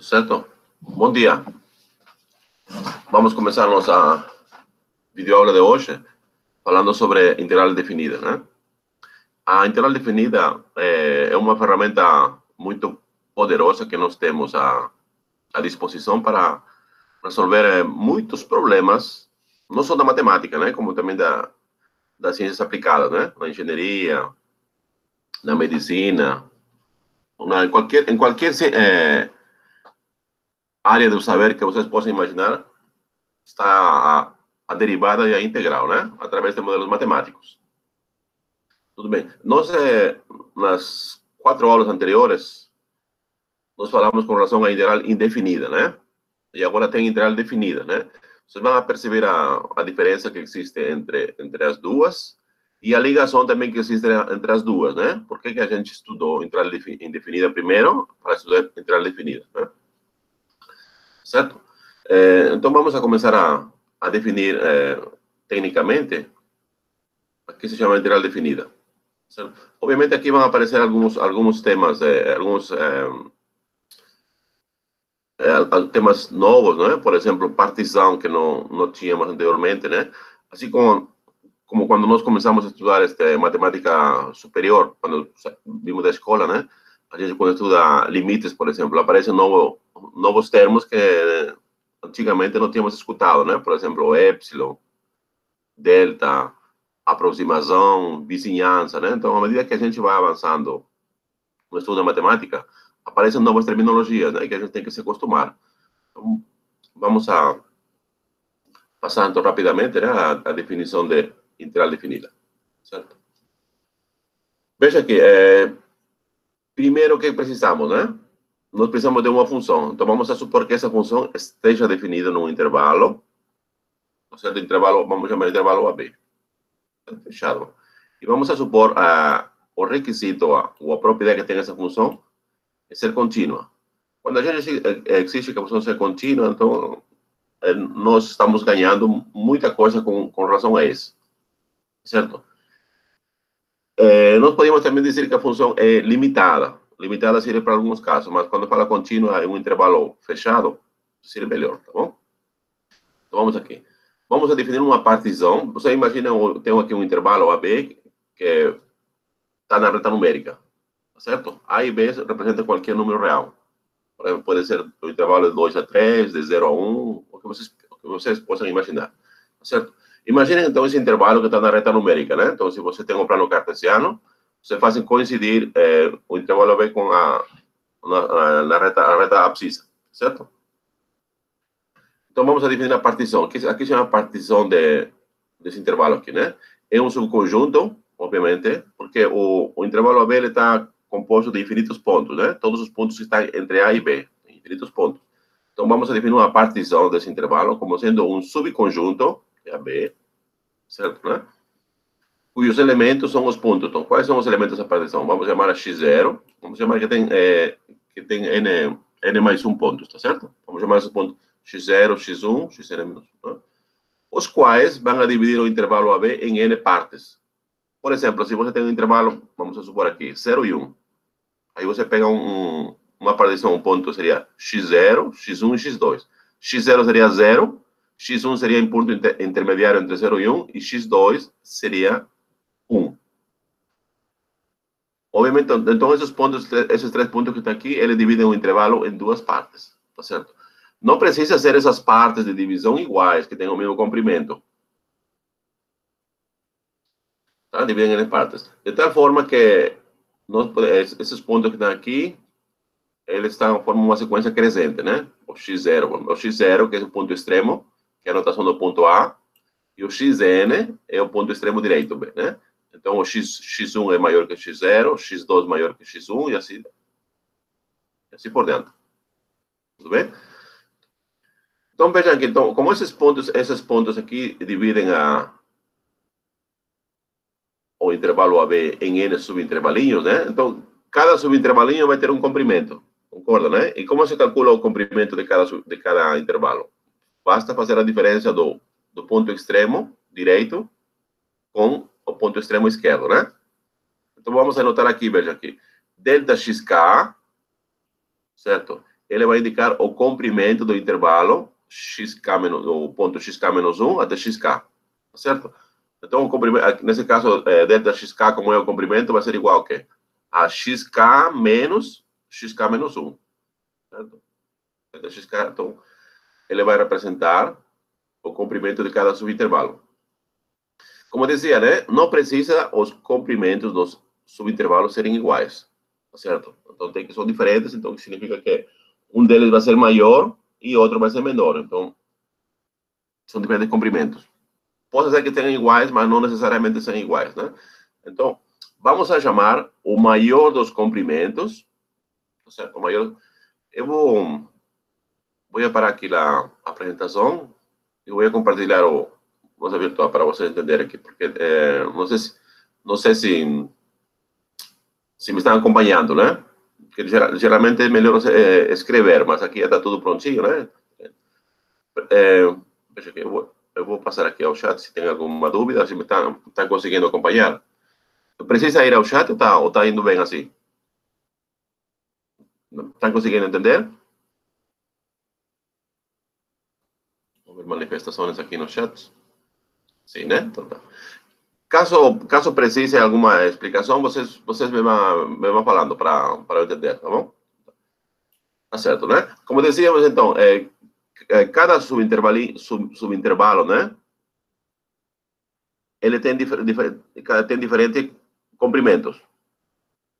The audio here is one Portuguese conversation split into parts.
Certo? Bom dia. Vamos começar a nossa videoaula de hoje falando sobre integral definida, né? A integral definida é uma ferramenta muito poderosa que nós temos à disposição para resolver muitos problemas, não só da matemática, né? Como também das ciências aplicadas, né? Na engenharia, na medicina, em qualquer área do saber que vocês possam imaginar, está a derivada e a integral, né? Através de modelos matemáticos. Tudo bem. Nós, nas 4 aulas anteriores, nós falamos com relação à integral indefinida, né? E agora tem integral definida, né? Vocês vão perceber a diferença que existe entre as duas e a ligação também que existe entre as duas, né? Por que a gente estudou integral indefinida primeiro para estudar integral definida, né? Certo? Então, vamos a começar a definir tecnicamente o que se chama integral definida. Certo? Obviamente, aqui vão aparecer alguns temas, temas novos, né? Por exemplo, partisão, que não tínhamos anteriormente, né? Assim como quando nós começamos a estudar matemática superior, quando vimos da escola, né? A gente, quando estuda limites, por exemplo, aparecem novos termos que antigamente não tínhamos escutado, né? Por exemplo, epsilon, delta, aproximação, vizinhança, né? Então, à medida que a gente vai avançando no estudo da matemática, aparecem novas terminologias, né? Que a gente tem que se acostumar. Então, vamos a passar então rapidamente, né? A definição de integral definida, certo? Veja aqui, primeiro o que precisamos, né? Nós precisamos de uma função. Então, vamos a supor que essa função esteja definida num intervalo, certo? Intervalo, vamos chamar de intervalo AB. Fechado. E vamos a supor o requisito ou a propriedade que tem essa função é ser contínua. Quando a gente exige que a função seja contínua, então nós estamos ganhando muita coisa com relação a isso, certo? Nós podemos também dizer que a função é limitada. Limitada seria para alguns casos, mas quando fala contínua em um intervalo fechado, seria melhor, tá bom? Então vamos aqui. Vamos a definir uma partisão. Você imagina, eu tenho aqui um intervalo AB que está na reta numérica, certo? A e B representa qualquer número real. Por exemplo, pode ser o intervalo de 2 a 3, de 0 a 1, o que vocês possam imaginar, certo? Imaginem, então, esse intervalo que está na reta numérica, né? Então, se você tem um plano cartesiano, você faz coincidir o intervalo AB com a reta abscissa, certo? Então, vamos a definir a partição. Aqui se chama partição desse intervalo aqui, né? É um subconjunto, obviamente, porque o intervalo AB está composto de infinitos pontos, né? Todos os pontos que estão entre A e B, infinitos pontos. Então, vamos a definir uma partição desse intervalo como sendo um subconjunto, que é AB, certo, né? Cujos elementos são os pontos. Então, quais são os elementos dessa partição? Vamos chamar a x0, vamos chamar que tem n mais 1 pontos, tá certo? Vamos chamar esse ponto x0, x1, xn menos 1, né? Os quais vão a dividir o intervalo AB em n partes. Por exemplo, se você tem um intervalo, vamos supor aqui, 0 e 1. Aí você pega uma partição, um ponto seria x0, x1 e x2. x0 seria 0, x1 seria um ponto intermediário entre 0 e 1, e x2 seria 1. Obviamente, então esses 3 pontos que estão aqui, eles dividem o intervalo em 2 partes, tá certo? Não precisa ser essas partes de divisão iguais, que tenham o mesmo comprimento. Tá? Dividem em partes. De tal forma que esses pontos que estão aqui, eles formam uma sequência crescente, né? O x0, que é o ponto extremo, que é a notação do ponto A, e o xn é o ponto extremo direito B, né? Então, o x1 é maior que x0, x2 maior que x1, e assim por diante. Tudo bem? Então, vejam aqui, então, como esses pontos aqui dividem o intervalo AB em n subintervalinhos, né? Então, cada subintervalinho vai ter um comprimento, concorda, né? E como se calcula o comprimento de cada intervalo? Basta fazer a diferença do ponto extremo direito com o ponto extremo esquerdo, né? Então, vamos anotar aqui, veja aqui. Delta xk, certo? ele vai indicar o comprimento do intervalo xk menos, o ponto xk menos 1 até xk, tá certo? Então, o comprimento, nesse caso, delta xk, como é o comprimento, vai ser igual a quê? A xk menos 1, certo? Delta xk, então, ele vai representar o comprimento de cada subintervalo. Como eu dizia, né? Não precisa os comprimentos dos subintervalos serem iguais, tá certo? Então, tem que ser diferentes, então, que significa que um deles vai ser maior e outro vai ser menor. Então, são diferentes comprimentos. Pode ser que tenham iguais, mas não necessariamente são iguais, né? Então, vamos a chamar o maior dos comprimentos, tá certo? O maior. Eu vou parar aqui a apresentação e vou compartilhar o voz virtual para vocês entenderem aqui, porque não sei se me estão acompanhando, né? Porque geralmente é melhor escrever, mas aqui já está tudo prontinho, né? Veja aqui, eu vou passar aqui ao chat se tem alguma dúvida, se me estão conseguindo acompanhar. Precisa ir ao chat ou tá indo bem assim? Estão conseguindo entender? Vamos ver manifestações aqui no chat. Sim, né? Então tá. Caso precise alguma explicação, vocês me vão falando para eu entender, tá bom? Tá certo, né? Como dizíamos, então, cada subintervalo, né? Ele tem diferentes comprimentos.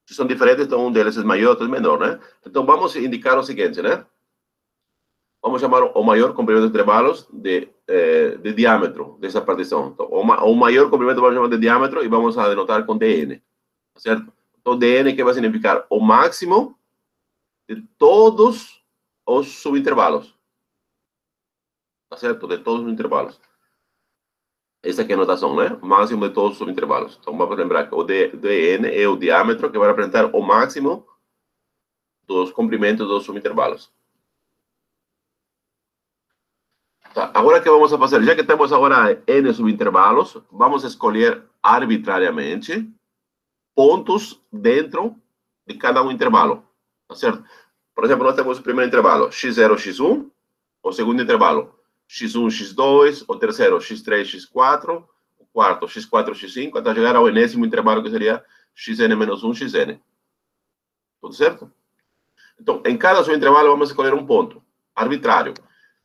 Se são diferentes, então um deles é maior, outro é menor, né? Então vamos indicar o seguinte, né? Vamos chamar o maior comprimento de intervalos de diâmetro dessa partição. Então, o maior comprimento vamos chamar de diâmetro e vamos a denotar com dn, certo? Então, dn que vai significar o máximo de todos os subintervalos, tá certo? De todos os intervalos. Essa aqui é a notação, né? O máximo de todos os subintervalos. Então, vamos lembrar que o dn é o diâmetro que vai representar o máximo dos comprimentos dos subintervalos. Tá, agora que vamos a fazer, já que temos agora n subintervalos, vamos escolher arbitrariamente pontos dentro de cada um intervalo, tá certo? Por exemplo, nós temos o primeiro intervalo, x0, x1, o segundo intervalo, x1, x2, o terceiro, x3, x4, o quarto, x4, x5, até chegar ao enésimo intervalo, que seria xn menos 1, xn. Tudo certo? Então, em cada subintervalo, vamos escolher um ponto arbitrário.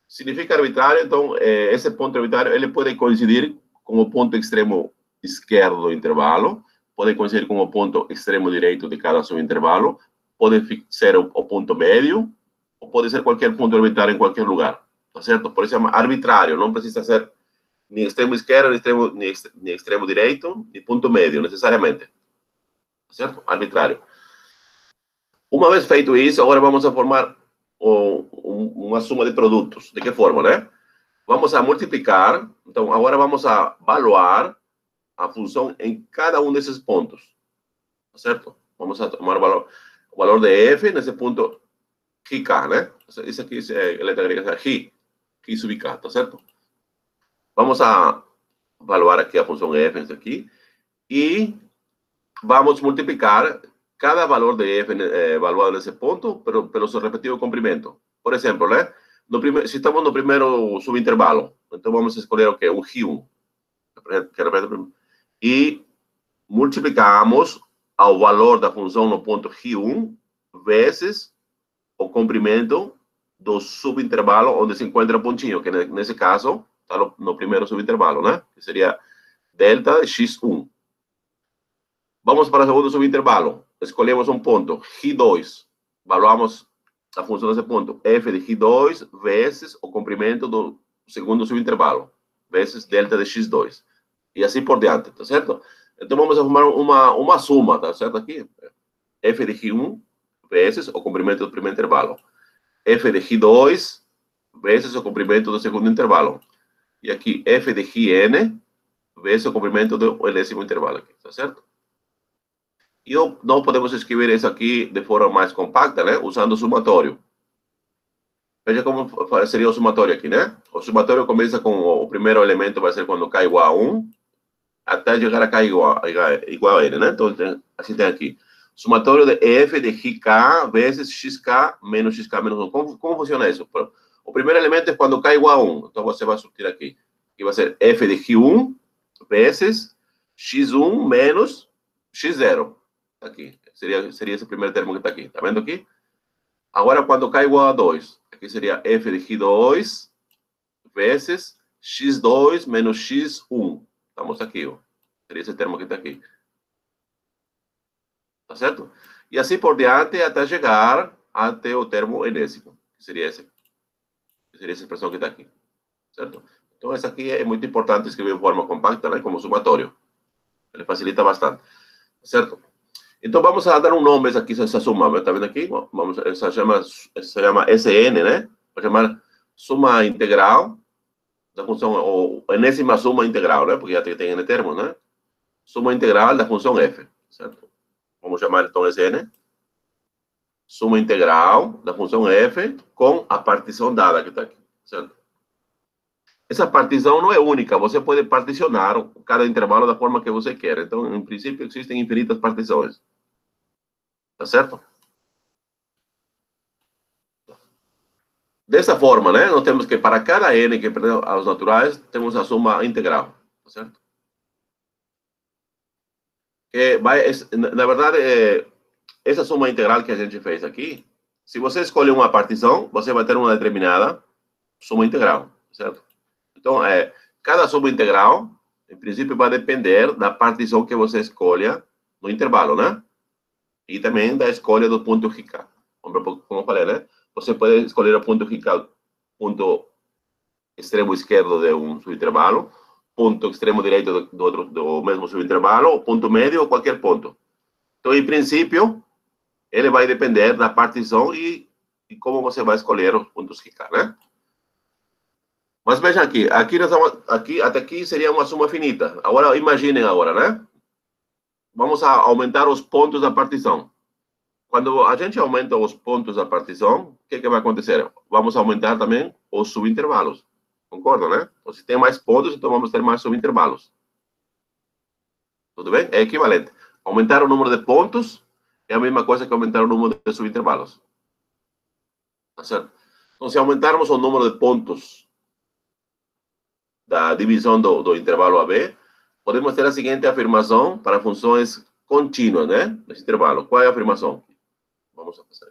Significa arbitrário, então, esse ponto arbitrário, ele pode coincidir com o ponto extremo esquerdo do intervalo, pode coincidir com o ponto extremo direito de cada subintervalo, pode ser o ponto médio, ou pode ser qualquer ponto arbitrário em qualquer lugar, tá certo? Por isso é arbitrário, não precisa ser nem extremo esquerdo, nem extremo direito, nem ponto médio, necessariamente, tá certo? Arbitrário. Uma vez feito isso, agora vamos a formar uma soma de produtos. De que forma, né? Vamos a multiplicar, então agora vamos a evaluar a função em cada um desses pontos, tá certo? Vamos a tomar o valor de f nesse ponto k, né? Isso aqui é a letra grega j sub k, tá certo? Vamos a evaluar aqui a função f nesse aqui e vamos multiplicar cada valor de f evaluado nesse ponto pelo seu respectivo comprimento. Por exemplo, né? Se estamos no primeiro subintervalo, então vamos escolher o quê? Um j1. E multiplicamos ao valor da função no ponto j1 vezes o comprimento do subintervalo onde se encontra o pontinho, que nesse caso está no primeiro subintervalo, né? Que seria delta x1. Vamos para o segundo subintervalo. Escolhemos um ponto, J2. Evaluamos a função desse ponto, f de J2 vezes o comprimento do segundo subintervalo, vezes delta de x2. E assim por diante, tá certo? Então vamos a formar uma soma, tá certo aqui? F de J1 vezes o comprimento do primeiro intervalo. F de J2 vezes o comprimento do segundo intervalo. E aqui, F de Jn vezes o comprimento do enésimo intervalo, aqui, tá certo? E não podemos escrever isso aqui de forma mais compacta, né? Usando o somatório. Veja como seria o somatório aqui, né? O somatório começa com o primeiro elemento, vai ser quando k igual a 1, até chegar a k igual a n, né? Então, assim tem aqui. Somatório de f de xk vezes xk menos 1. Como funciona isso? O primeiro elemento é quando k igual a 1. Então, você vai substituir aqui. Aqui vai ser f de x1 vezes x1 menos x0. Aqui. Seria esse primeiro termo que está aqui. Está vendo aqui? Agora, quando k igual a 2, aqui seria f de x2 vezes x2 menos x1. Estamos aqui, ó. Seria esse termo que está aqui. Tá certo? E assim por diante até chegar até o termo enésimo, que seria esse. Que seria essa expressão que está aqui. Certo? Então, essa aqui é muito importante escrever em forma compacta, né? Como somatório. Ele facilita bastante. Certo? Então, vamos a dar um nome aqui, essa suma. Está vendo aqui? Vamos, essa se chama SN, né? Vou chamar suma integral da função, ou enésima suma integral, né? Porque já tem N termos, né? Suma integral da função f. Certo? Vamos chamar então SN. Suma integral da função f com a partição dada que está aqui. Certo? Essa partição não é única. Você pode particionar cada intervalo da forma que você quer. Então, em princípio, existem infinitas partições. Tá certo? Dessa forma, né? Nós temos que, para cada n que pertence aos naturais, temos a soma integral. Tá certo? Na verdade, essa soma integral que a gente fez aqui, se você escolher uma partição, você vai ter uma determinada soma integral. Certo? Então, cada soma integral, em princípio, vai depender da partição que você escolha no intervalo, né? E também da escolha do ponto xk. Como eu falei, né? Você pode escolher o ponto xk, ponto extremo esquerdo de um subintervalo, ponto extremo direito do mesmo subintervalo, ponto médio ou qualquer ponto. Então, em princípio, ele vai depender da partição e como você vai escolher os pontos xk, né? Mas vejam aqui, até aqui seria uma soma finita. Agora, imaginem agora, né? Vamos a aumentar os pontos da partição. Quando a gente aumenta os pontos da partição, o que vai acontecer? Vamos aumentar também os subintervalos. Concorda, né? Então, se tem mais pontos, então vamos ter mais subintervalos. Tudo bem? É equivalente. Aumentar o número de pontos é a mesma coisa que aumentar o número de subintervalos. Tá certo? Então, se aumentarmos o número de pontos da divisão do intervalo AB, podemos ter a seguinte afirmação para funções contínuas, né? Nesse intervalo. Qual é a afirmação? Vamos a fazer.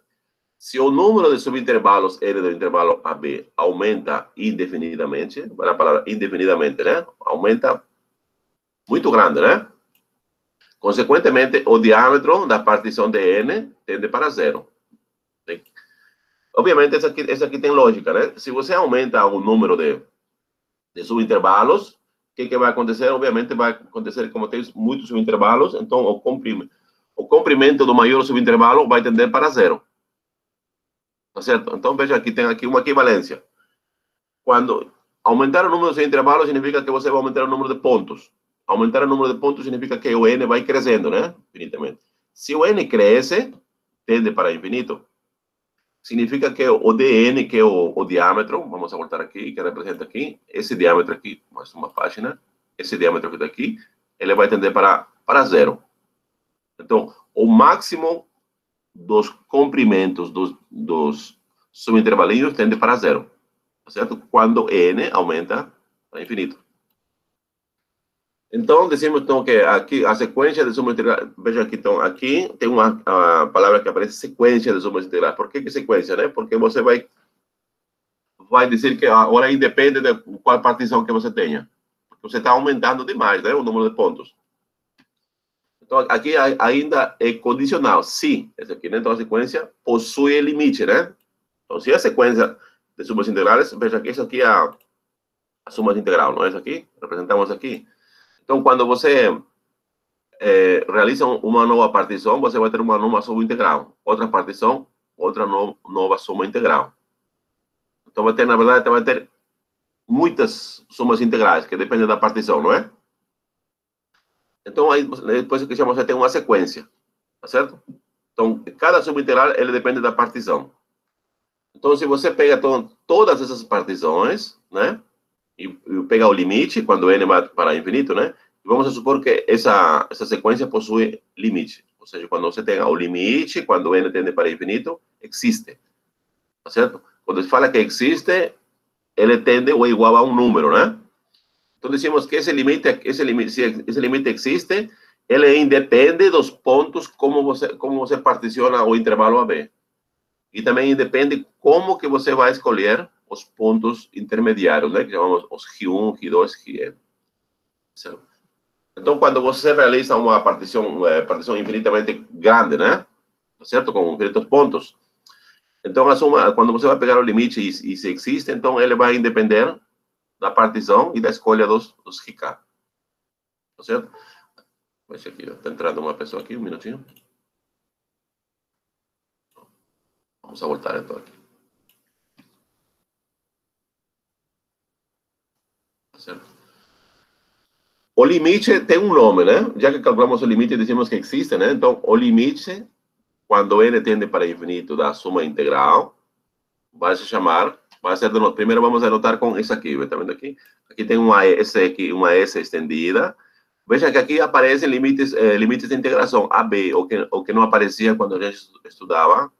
Se o número de subintervalos L do intervalo AB aumenta indefinidamente, a palavra indefinidamente, né? Aumenta muito grande, né? Consequentemente, o diâmetro da partição de N tende para zero. Obviamente, essa aqui tem lógica, né? Se você aumenta o número de subintervalos, o que vai acontecer? Obviamente vai acontecer, como tem muitos subintervalos, então o comprimento do maior subintervalo vai tender para zero. Tá certo? Então veja aqui, tem aqui uma equivalência. Quando aumentar o número de intervalos significa que você vai aumentar o número de pontos. Aumentar o número de pontos significa que o n vai crescendo, né? Infinitamente. Se o n cresce, tende para infinito. Significa que o dn, que é o diâmetro, vamos a voltar aqui, que representa aqui, esse diâmetro aqui, mais uma página, esse diâmetro que está aqui, ele vai tender para zero. Então, o máximo dos comprimentos dos subintervalinhos tende para zero, certo? Quando n aumenta para infinito. Então, decimos então, que aqui a sequência de sumas integrais, veja aqui, então, aqui tem uma palavra que aparece sequência de sumas integrais. Por que sequência, né? Porque você vai dizer que agora independe de qual partição que você tenha. Porque você está aumentando demais, né? O número de pontos. Então, aqui ainda é condicional. Se, essa aqui, né? Então, a sequência possui limite, né? Então, se a sequência de sumas integrais, veja que isso aqui é a suma integral, não é isso aqui? Representamos aqui. Então, quando você realiza uma nova partição, você vai ter uma nova soma integral. Outra partição, outra nova soma integral. Então, vai ter, na verdade, vai ter muitas somas integrais, que dependem da partição, não é? Então, aí, depois que você tem uma sequência, tá certo? Então, cada soma integral, ele depende da partição. Então, se você pega todas essas partições, né? E pegar o limite, quando n vai para infinito, né? E vamos supor que essa sequência possui limite. Ou seja, quando você tem o limite, quando n tende para infinito, existe. Tá certo? Quando se fala que existe, ele tende ou é igual a um número, né? Então, decimos que esse limite, se esse limite existe, ele independe dos pontos como você particiona o intervalo AB. E também independe como que você vai escolher os pontos intermediários, né? Que chamamos os Q1, Q2, Qn. Certo? Então, quando você realiza uma partição infinitamente grande, né? Certo? Com infinitos pontos. Então, quando você vai pegar o limite e se existe, então ele vai depender da partição e da escolha dos RK. Tá certo? Deixa aqui, está entrando uma pessoa aqui, um minutinho. Vamos a voltar então aqui. Tá certo? O limite tem um nome, né? Já que calculamos o limite, dizemos que existe, né? Então, o limite, quando n tende para infinito da suma integral, vai se chamar, primeiro vamos anotar com isso aqui, tá vendo aqui? Aqui tem uma S estendida. Veja que aqui aparecem limites de integração, AB, o que não aparecia quando a gente estudava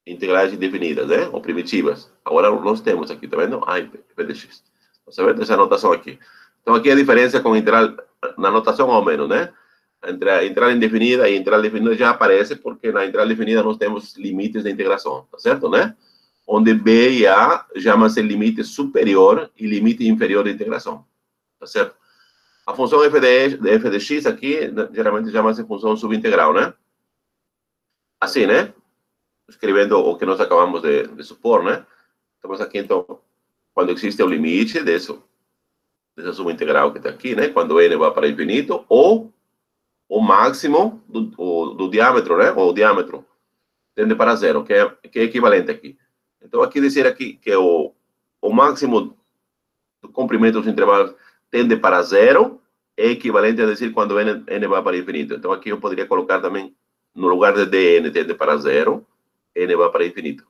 integrais indefinidas, né? Ou primitivas. Agora nós temos aqui, tá vendo? A e p de x. Você vê essa anotação aqui. Então, aqui a diferença com integral, na anotação ao menos, né? Entre a integral indefinida e a integral definida já aparece, porque na integral definida nós temos limites de integração, tá certo, né? Onde B e A chama-se limite superior e limite inferior de integração, tá certo? A função f de x aqui, geralmente chama-se função subintegral, né? Assim, né? Escrevendo o que nós acabamos de supor, né? Estamos aqui, então, quando existe o limite dessa suma integral que está aqui, né? Quando n vai para infinito, ou o máximo do diâmetro, né? Ou o diâmetro tende para zero, que é equivalente aqui. Então, aqui dizer aqui que o máximo do comprimento dos intervalos tende para zero é equivalente a dizer quando n vai para infinito. Então, aqui eu poderia colocar também, no lugar de dn tende para zero, n vai para infinito.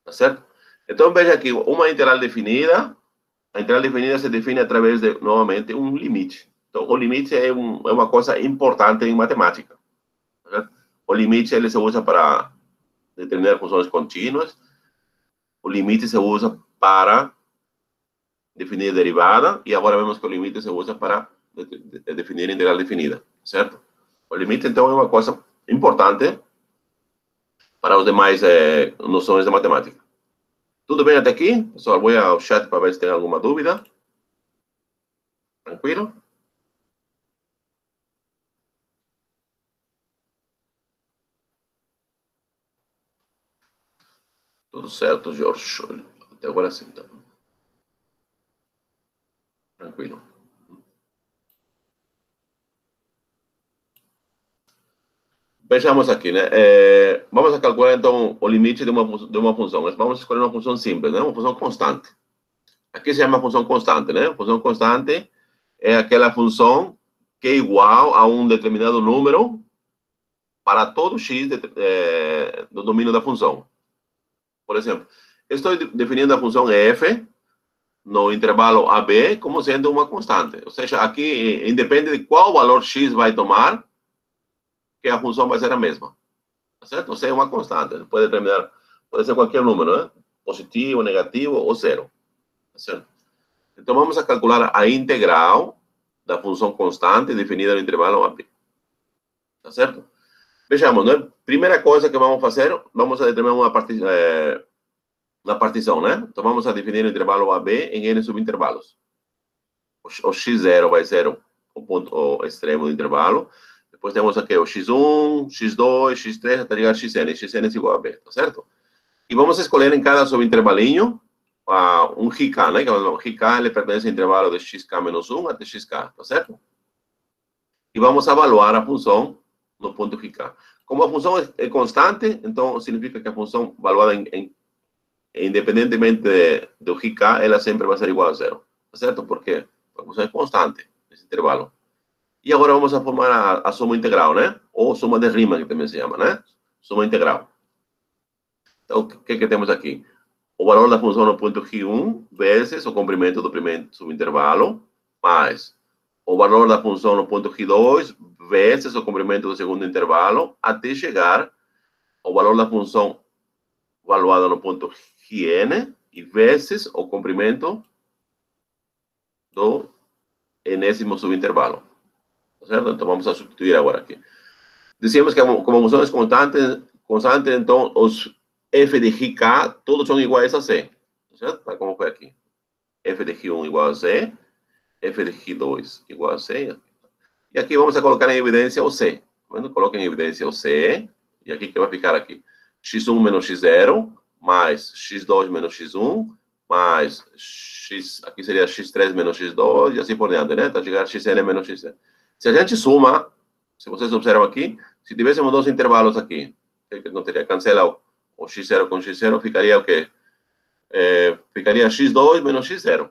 Tá certo? Então, veja aqui, uma integral definida, a integral definida se define através de, novamente, um limite. Então, o limite é uma coisa importante em matemática. Tá certo? O limite ele se usa para determinar funções contínuas. O limite se usa para definir derivada. E agora vemos que o limite se usa para definir integral definida. Certo? O limite, então, é uma coisa importante para os demais noções de matemática. Tudo bem até aqui? Pessoal, vou ao chat para ver se tem alguma dúvida. Tranquilo? Tudo certo, Jorge. Até agora sim, tá? Tranquilo. Vejamos aqui, né? Vamos a calcular, então, o limite de uma função. Mas vamos escolher uma função simples, né? Uma função constante. Aqui se chama função constante, né? Função constante é aquela função que é igual a um determinado número para todo x do domínio da função. Por exemplo, estou definindo a função f no intervalo AB como sendo uma constante. Ou seja, aqui, independe de qual valor x vai tomar, que a função vai ser a mesma. Tá certo? Ou seja, é uma constante. Pode ser qualquer número, né? Positivo, negativo ou zero. Tá certo? Então, vamos a calcular a integral da função constante definida no intervalo AB. Tá certo? Vejamos, né? Primeira coisa que vamos fazer, vamos a determinar uma partição, né? Então, vamos a definir o intervalo AB em n subintervalos. O x0 vai ser o extremo do intervalo. Depois temos aqui o x1, x2, x3, até chegar a xn. Xn é igual a b, tá certo? E vamos escolher em cada subintervalinho um RK, né? Que o RK ele pertence ao intervalo de xk menos 1 até xk, tá certo? E vamos avaliar a função no ponto RK. Como a função é constante, então significa que a função valuada independentemente do RK, ela sempre vai ser igual a zero, tá certo? Porque a função é constante nesse intervalo. E agora vamos a formar a soma integral, né? Ou soma de Riemann, que também se chama, né? Soma integral. Então, o que temos aqui? O valor da função no ponto Q1 vezes o comprimento do primeiro subintervalo, mais o valor da função no ponto Q2 vezes o comprimento do segundo intervalo até chegar ao valor da função valuado no ponto Qn e vezes o comprimento do enésimo subintervalo. Certo? Então, vamos a substituir agora aqui. Dizemos que como a função é constante, então os f de K todos são iguais a C. Certo? Tá como foi aqui. F de Q1 igual a C, F de Q2 igual a C. E aqui vamos a colocar em evidência o C. Quando coloca em evidência o C, e aqui que vai ficar aqui? X1 menos X0, mais X2 menos X1, mais X, aqui seria X3 menos X2, e assim por diante, né? Até chegar a Xn menos Xn. Se a gente suma, se vocês observam aqui, se tivéssemos dois intervalos aqui, o que aconteceria? Cancela o X0 com X0, ficaria o quê? Ficaria X2 menos X0.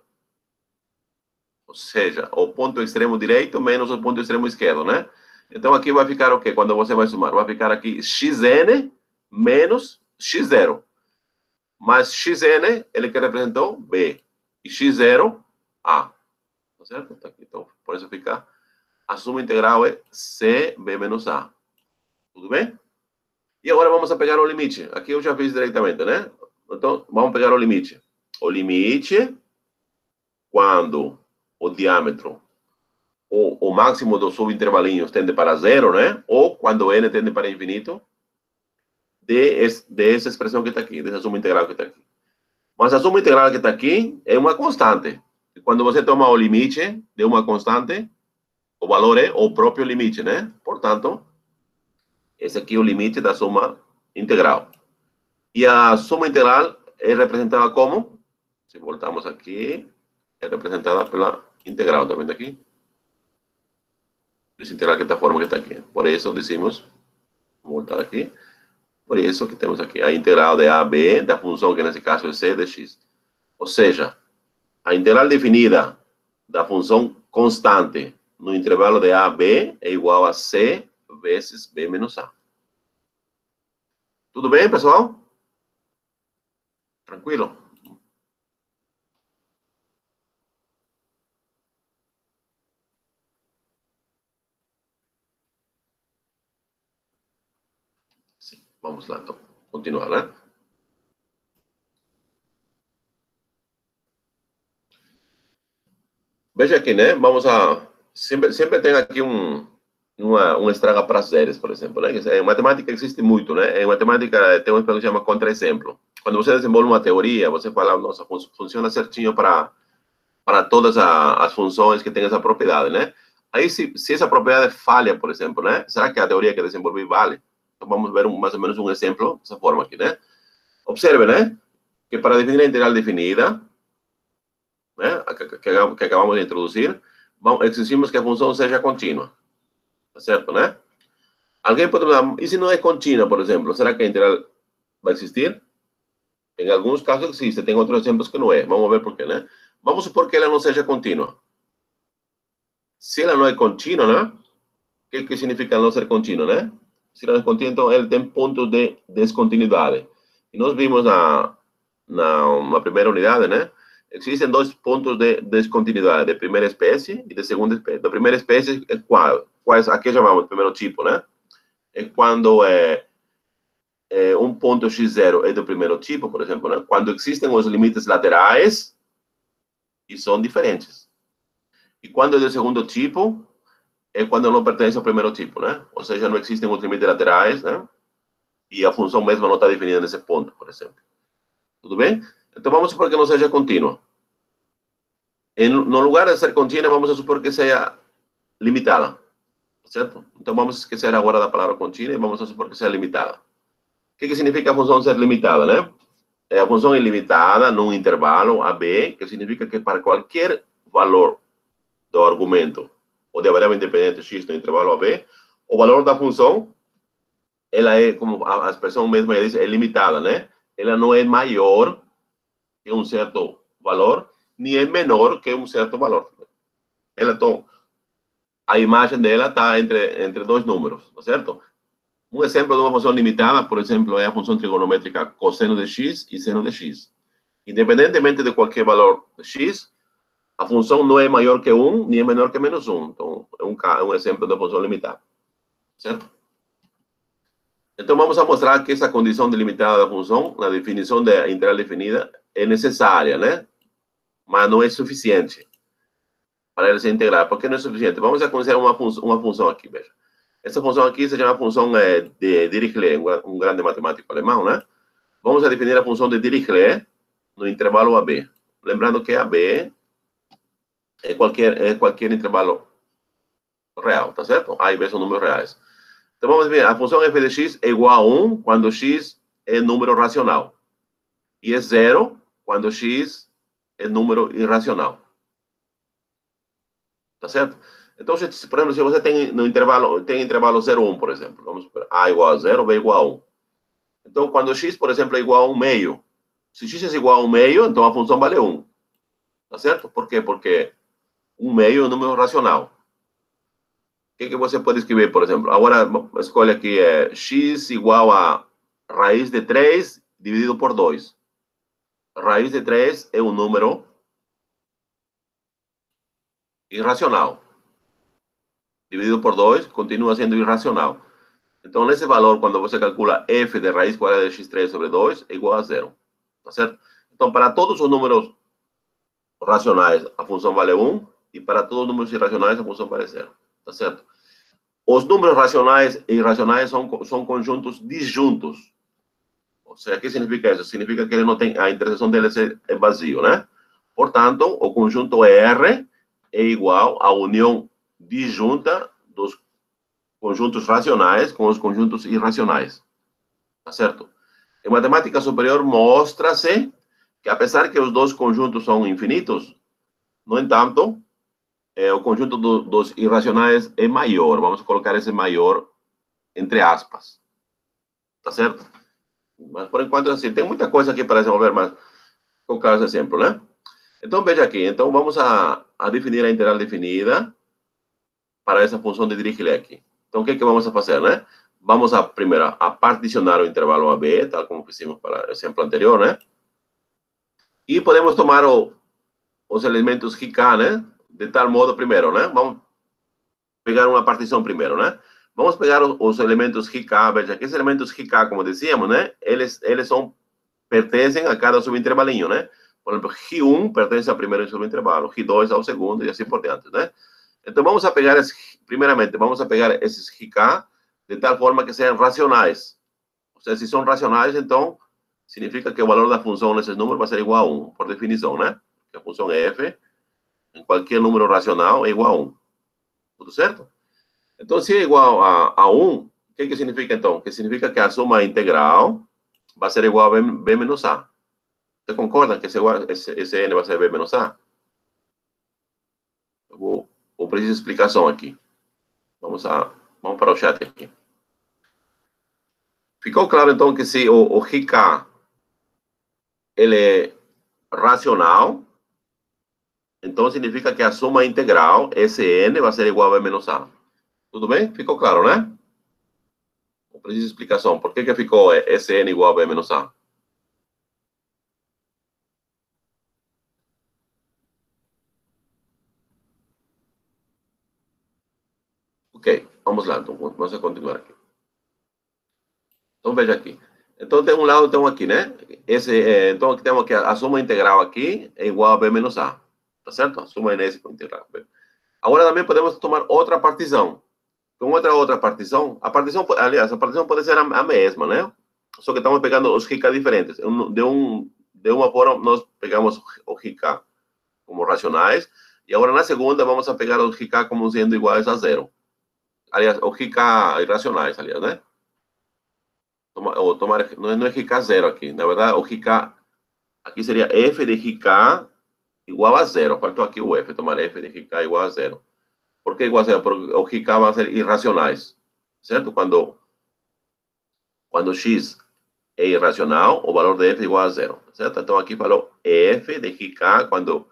Ou seja, o ponto extremo direito menos o ponto extremo esquerdo, né? Então, aqui vai ficar o quê? Quando você vai somar, vai ficar aqui Xn menos X0. Mas Xn, ele que representou B. E X0, A. Tá certo? Tá aqui. Então, por isso fica, a suma integral é CB menos A. Tudo bem? E agora vamos a pegar o limite. Aqui eu já fiz diretamente, né? Então, vamos pegar o limite. O limite, quando o diâmetro, o máximo dos subintervalinhos tende para zero, né? Ou quando n tende para infinito, dessa expressão que está aqui, dessa suma integral que está aqui. Mas a suma integral que está aqui é uma constante. E quando você toma o limite de uma constante, o valor é o próprio limite, né? Portanto, esse aqui é o limite da suma integral. E a suma integral é representada como? Se voltamos aqui, é representada pela integral, tá vendo aqui? Essa integral que está a forma que está aqui. Por isso, decimos, vou voltar aqui, por isso que temos aqui a integral de A a B, da função que nesse caso é C de x. Ou seja, a integral definida da função constante no intervalo de A a B é igual a C vezes B menos A. Tudo bem, pessoal? Tranquilo? Sim, vamos lá, então. Continuar, né? Veja aqui, né? Vamos a... Sempre tem aqui uma estraga prazeres, por exemplo, né? Em matemática existe muito, né? Em matemática tem uma expressão que chama contra-exemplo. Quando você desenvolve uma teoria, você fala, nossa, funciona certinho para todas as funções que têm essa propriedade, né? Aí, se essa propriedade falha, por exemplo, né? Será que a teoria que desenvolvi vale? Então, vamos ver mais ou menos um exemplo dessa forma aqui, né? Observe, né? Que para definir a integral definida, né? Que acabamos de introduzir, exigimos que a função seja contínua. Tá certo, né? Alguém pode perguntar, e se não é contínua, por exemplo? Será que a integral vai existir? Em alguns casos existe, tem outros exemplos que não é. Vamos ver por quê, né? Vamos supor que ela não seja contínua. Se ela não é contínua, né? O que significa não ser contínua, né? Se ela não é contínua, então ela tem pontos de descontinuidade. E nós vimos na primeira unidade, né? Existem dois pontos de descontinuidade, de primeira espécie e de segunda espécie. Da primeira espécie é quais aqui chamamos de primeiro tipo, né? É quando um ponto x0 é do primeiro tipo, por exemplo, né? Quando existem os limites laterais e são diferentes. E quando é do segundo tipo, é quando não pertence ao primeiro tipo, né? Ou seja, não existem os limites laterais, né? E a função mesma não está definida nesse ponto, por exemplo. Tudo bem? Então, vamos supor que não seja contínua. No lugar de ser contínua, vamos a supor que seja limitada. Certo? Então, vamos esquecer agora da palavra contínua e vamos a supor que seja limitada. O que significa a função ser limitada, né? A função é limitada num intervalo AB, que significa que para qualquer valor do argumento ou da variável independente x no intervalo AB, o valor da função, ela é, como a expressão mesma diz, é limitada, né? Ela não é maior que um certo valor, nem é menor que um certo valor. Ela, então, a imagem dela está entre dois números, tá certo? Um exemplo de uma função limitada, por exemplo, é a função trigonométrica cosseno de x e seno de x. Independentemente de qualquer valor de x, a função não é maior que 1, nem é menor que menos 1. Então, é um exemplo da função limitada. Certo? Então, vamos a mostrar que essa condição delimitada da função, na definição da integral definida, é necessária, né? Mas não é suficiente para ela se integrar. Por que não é suficiente? Vamos a conhecer uma função aqui, veja. Essa função aqui se chama função de Dirichlet, um grande matemático alemão, né? Vamos a definir a função de Dirichlet no intervalo AB. Lembrando que AB é qualquer intervalo real, tá certo? A e B são números reais. Então, vamos ver, a função f de x é igual a 1 quando x é número racional. E é 0 quando x é número irracional. Tá certo? Então, por exemplo, se você tem intervalo 0, 1, por exemplo. Vamos supor, a igual a 0, b igual a 1. Então, quando x, por exemplo, é igual a 1 meio. Se x é igual a 1 meio, então a função vale 1. Tá certo? Por quê? Porque 1 meio é um número racional. O que você pode escrever, por exemplo? Agora, escolhe aqui, x igual a raiz de 3 dividido por 2. Raiz de 3 é um número irracional. Dividido por 2 continua sendo irracional. Então, nesse valor, quando você calcula f de raiz quadrada de x3 sobre 2, é igual a 0. Tá certo? Então, para todos os números racionais, a função vale 1. E para todos os números irracionais, a função vale 0. Tá certo? Os números racionais e irracionais são conjuntos disjuntos. Ou seja, o que significa isso? Significa que ele não tem, a interseção deles é vazio, né? Portanto, o conjunto R é igual à união disjunta dos conjuntos racionais com os conjuntos irracionais. Tá certo? Em matemática superior, mostra-se que, apesar que os dois conjuntos são infinitos, no entanto, o conjunto dos irracionais é maior. Vamos colocar esse maior entre aspas. Tá certo? Mas, por enquanto, assim, tem muita coisa aqui para desenvolver, mas com claro exemplo, né? Então, veja aqui. Então, vamos a definir a integral definida para essa função de Dirichlet aqui. Então, o que vamos a fazer, né? Vamos primeiro a particionar o intervalo AB, tal como fizemos para o exemplo anterior, né? E podemos tomar os elementos RK, né? De tal modo, primeiro, né? Vamos pegar uma partição primeiro, né? Vamos pegar os elementos RK, veja que esses elementos RK, como dizíamos, né? Eles pertencem a cada subintervalinho, né? Por exemplo, Ri1 pertence ao primeiro subintervalo, Ri2 ao segundo e assim por diante, né? Então, vamos a pegar, primeiramente, vamos a pegar esses RK de tal forma que sejam racionais. Ou seja, se são racionais, então, significa que o valor da função nesses números vai ser igual a 1, por definição, né? Que a função f, em qualquer número racional, é igual a 1. Tudo certo? Então, se é igual a 1, o que significa, então? Que significa que a soma integral vai ser igual a b menos a. Você concorda que esse n vai ser b menos a? Eu vou precisar de explicação aqui. Vamos para o chat aqui. Ficou claro, então, que se o RK ele é racional, então significa que a soma integral, Sn, vai ser igual a b menos a. Tudo bem? Ficou claro, né? Eu preciso de explicação. Por que ficou Sn igual a b menos a? Ok, vamos lá. Então, vamos continuar aqui. Então, veja aqui. Então, tem um lado, tem um aqui, né? Então, aqui temos que a soma integral aqui é igual a b menos a. Tá certo? A soma é com integral. Agora, também podemos tomar outra partição. Com outra partição, aliás, a partição pode ser a mesma, né? Só que estamos pegando os RK diferentes. De uma forma, nós pegamos o RK como racionais, e agora na segunda vamos a pegar os RK como sendo iguais a 0. Aliás, os RK irracionais, aliás, né? Não é RK 0 aqui. Na verdade, o RK aqui seria f de RK igual a 0. Faltou aqui o f, tomar f de RK igual a 0. Por que igual a 0? Porque o RK vai ser irracionais, certo? Quando x é irracional, o valor de f é igual a 0, certo? Então, aqui falou f de RK quando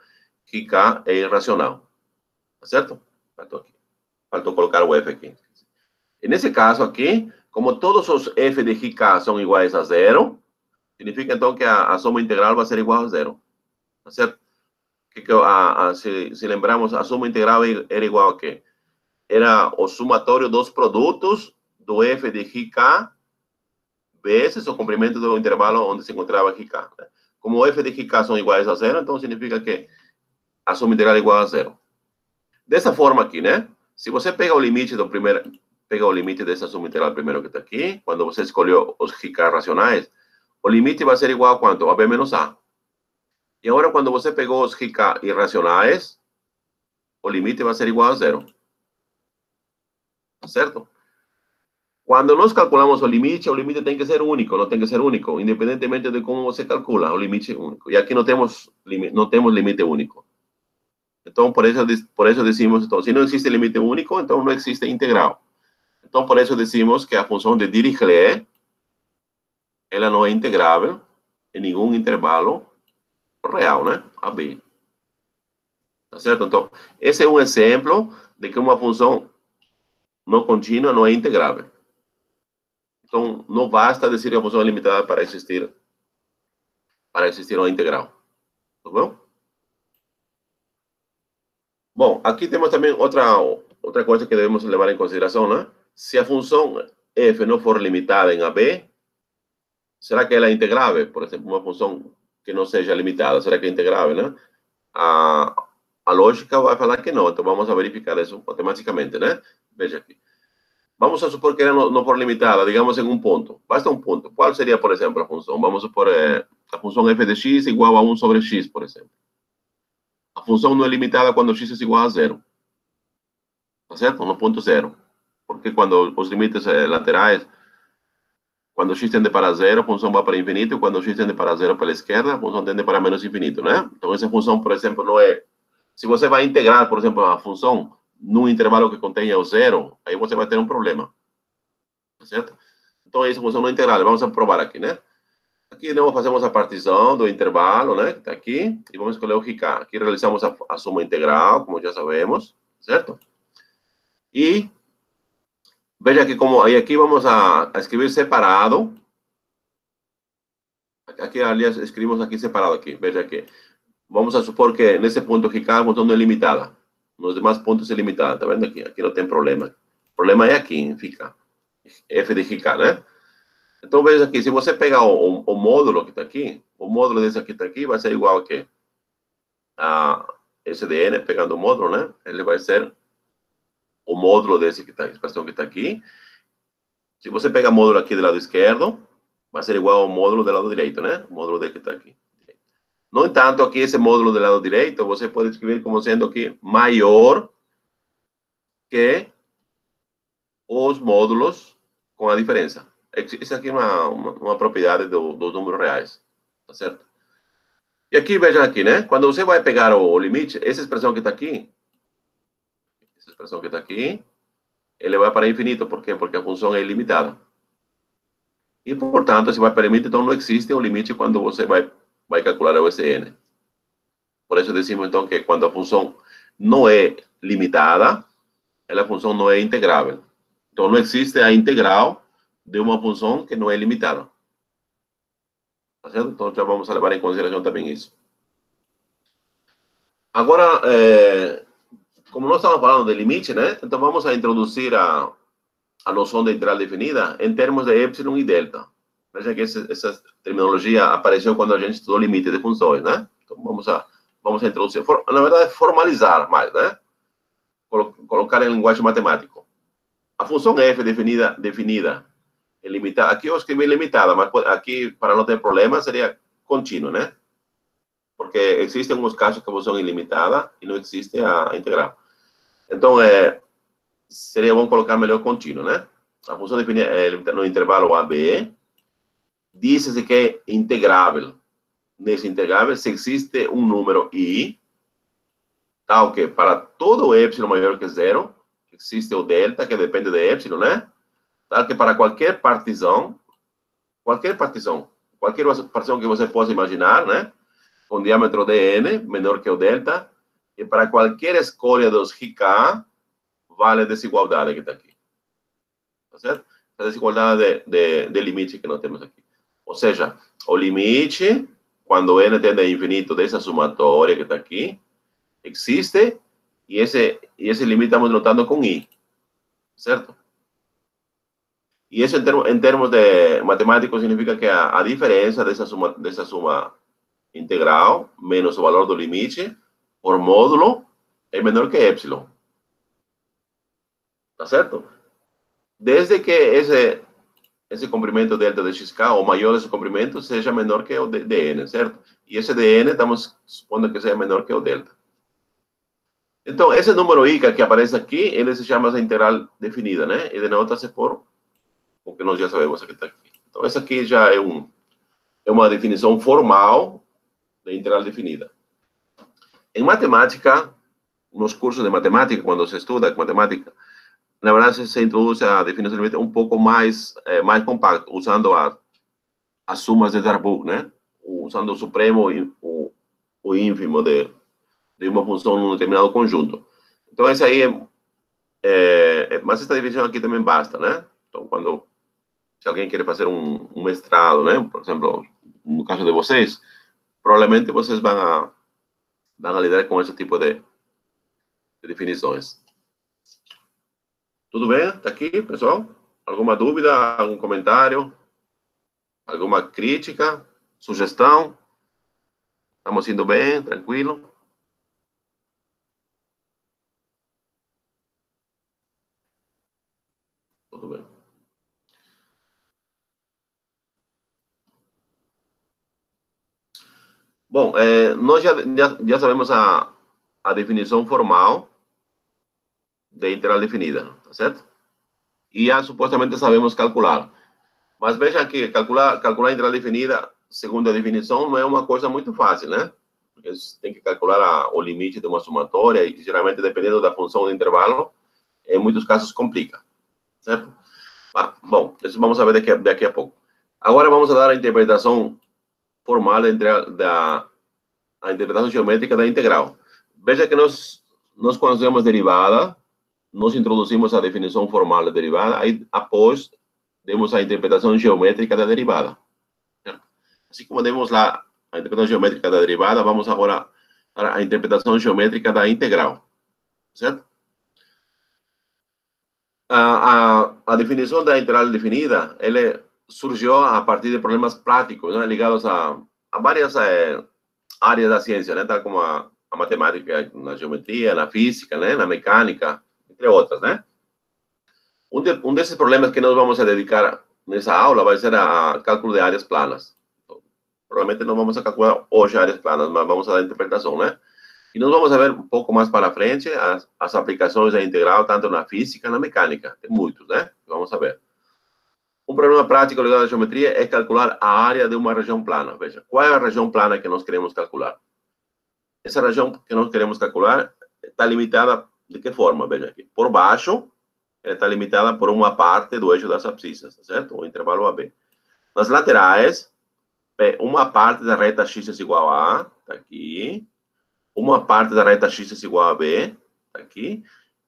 RK é irracional, certo? Faltou colocar o f aqui. E nesse caso aqui, como todos os f de RK são iguais a 0, significa então que a soma integral vai ser igual a 0, certo? se lembramos, a suma integral era igual a quê? Era o somatório dos produtos do f de RK vezes o comprimento do intervalo onde se encontrava RK. Né? Como o f de RK são iguais a zero, então significa que a soma integral é igual a zero. Dessa forma aqui, né? Se você pega o limite do primeiro, pega o limite dessa soma integral primeiro que está aqui, quando você escolheu os RK racionais, o limite vai ser igual a quanto? A b menos a. E agora, quando você pegou os RK irracionais, o limite vai ser igual a zero. Tá certo? Quando nós calculamos o limite tem que ser único, não tem que ser único, independentemente de como você calcula, o limite é único. E aqui não temos limite único. Então, por isso decimos, então, se não existe limite único, então não existe integral. Então, por isso decimos que a função de Dirichlet, ela não é integrável em nenhum intervalo real, né? AB. Tá certo? Então, esse é um exemplo de que uma função não contínua não é integrável. Então, não basta dizer que a função é limitada para existir uma integral. Tá bom? Bom, aqui temos também outra coisa que devemos levar em consideração, né? Se a função f não for limitada em AB, será que ela é integrável? Por exemplo, uma função que não seja limitada, será que é integrável, né? A lógica vai falar que não, então vamos a verificar isso matematicamente, né? Veja aqui. Vamos a supor que ela não for limitada, digamos em um ponto. Basta um ponto. Qual seria, por exemplo, a função? Vamos supor a função f de x igual a 1 sobre x, por exemplo. A função não é limitada quando x é igual a zero. Tá certo? No ponto zero. Porque quando os limites laterais, quando x tende para zero, a função vai para infinito, e quando x tende para zero pela esquerda, a função tende para menos infinito, né? Então, essa função, por exemplo, não é... Se você vai integrar, por exemplo, a função num intervalo que contenha o zero, aí você vai ter um problema. Tá certo? Então, essa função não é integral. Vamos provar aqui, né? Aqui nós fazemos a partição do intervalo, né? Que está aqui, e vamos escolher o RK. Aqui realizamos a soma integral, como já sabemos, certo? E veja que como aí aqui vamos a escrever separado. Aqui, aliás, escrevemos aqui separado aqui. Veja aqui. Vamos a supor que nesse ponto RK a função não é limitada. Nos demais pontos é limitada. Tá vendo aqui? Aqui não tem problema. O problema é aqui, em fica. F de RK, né? Então, veja aqui, se você pegar o módulo que está aqui, o módulo desse aqui está aqui, vai ser igual a quê? A SDN, pegando o módulo, né? Ele vai ser o módulo desse que está, a expressão que está aqui. Se você pegar o módulo aqui do lado esquerdo, vai ser igual ao módulo do lado direito, né? O módulo desse que está aqui. No entanto, aqui esse módulo do lado direito, você pode escrever como sendo aqui maior que os módulos com a diferença. Isso aqui é uma propriedade dos números reais, tá certo? E aqui, veja aqui, né? Quando você vai pegar o limite, essa expressão que está aqui, ele vai para infinito. Por quê? Porque a função é ilimitada. E, portanto, se vai para infinito, então não existe um limite quando você vai calcular o SN. Por isso, decimos, então, que quando a função não é limitada, a função não é integrável. Então, não existe a integral de uma função que não é limitada. Tá certo? Então, já vamos levar em consideração também isso. Agora, como nós estamos falando de limite, né? Então, vamos a introduzir a noção de integral definida em termos de epsilon e delta. Veja que essa terminologia apareceu quando a gente estudou limite de funções, né? Então, vamos a introduzir, na verdade, formalizar mais, né? Colocar em linguagem matemática. A função f definida é limitada. Aqui eu escrevi limitada, mas aqui, para não ter problema, seria contínua, né? Porque existem alguns casos que a função é ilimitada e não existe a integral. Então, seria bom colocar melhor contínuo, né? A função definida no intervalo AB diz-se que é integrável. Nesse integrável, se existe um número I, tal que para todo epsilon maior que zero, existe o delta, que depende de epsilon, né? Tal que para qualquer partição que você possa imaginar, né? Com diâmetro de n menor que o delta, e para qualquer escolha dos RK, vale a desigualdade que está aqui. Tá certo? A desigualdade de limite que nós temos aqui. Ou seja, o limite, quando n tende a infinito dessa somatória que está aqui, existe, e esse limite estamos notando com i, certo? E isso em termos de matemáticos significa que a diferença dessa suma integral menos o valor do limite por módulo é menor que epsilon. Tá certo? Desde que esse comprimento delta de xk, ou maior esse comprimento, seja menor que o dn, certo? E esse dn estamos supondo que seja menor que o delta. Então, esse número i que aparece aqui, ele se chama integral definida, né? E denota-se por o que nós já sabemos que está aqui. Então, essa aqui já é uma definição formal de integral definida. Em matemática, nos cursos de matemática, quando se estuda matemática, na verdade, se introduz a definição de limite um pouco mais compacto, usando as sumas de Darboux, né? Usando o supremo e o ínfimo de uma função num determinado conjunto. Então, essa aí mas essa definição aqui também basta, né? Então, se alguém quer fazer um mestrado, né? Por exemplo, no caso de vocês, provavelmente vocês vão a lidar com esse tipo de definições. Tudo bem? Está aqui, pessoal? Alguma dúvida? Algum comentário? Alguma crítica? Sugestão? Estamos indo bem? Tranquilo? Tudo bem. Bom, nós já sabemos a definição formal de integral definida, tá certo? E já supostamente sabemos calcular. Mas veja que calcular integral definida, segundo a definição, não é uma coisa muito fácil, né? Porque você tem que calcular o limite de uma somatória e, geralmente, dependendo da função do intervalo, em muitos casos complica, certo? Bom, isso vamos ver daqui a pouco. Agora vamos dar a interpretação formal a interpretação geométrica da integral. Veja que nós conhecemos derivada, nós introduzimos a definição formal da derivada, aí após demos a interpretação geométrica da derivada. Assim como demos lá a interpretação geométrica da derivada, vamos agora para a interpretação geométrica da integral, certo? A definição da integral definida, ela surgiu a partir de problemas práticos, né, ligados a várias áreas da ciência, né, tal como a matemática, na geometria, na física, né, na mecânica, entre outras, né? Um desses problemas que nós vamos a dedicar nessa aula vai ser a cálculo de áreas planas. Então, provavelmente não vamos a calcular hoje áreas planas, mas vamos a dar interpretação, né? E nós vamos a ver um pouco mais para frente as aplicações da integral, tanto na física e na mecânica. Tem muitos, né? Vamos a ver. Um problema prático ligado à geometria é calcular a área de uma região plana. Veja, qual é a região plana que nós queremos calcular? Essa região que nós queremos calcular está limitada de que forma? Veja aqui. Por baixo, ela está limitada por uma parte do eixo das abscissas, tá certo? O intervalo AB. Nas laterais, uma parte da reta x é igual a A, está aqui. Uma parte da reta x é igual a b, tá aqui,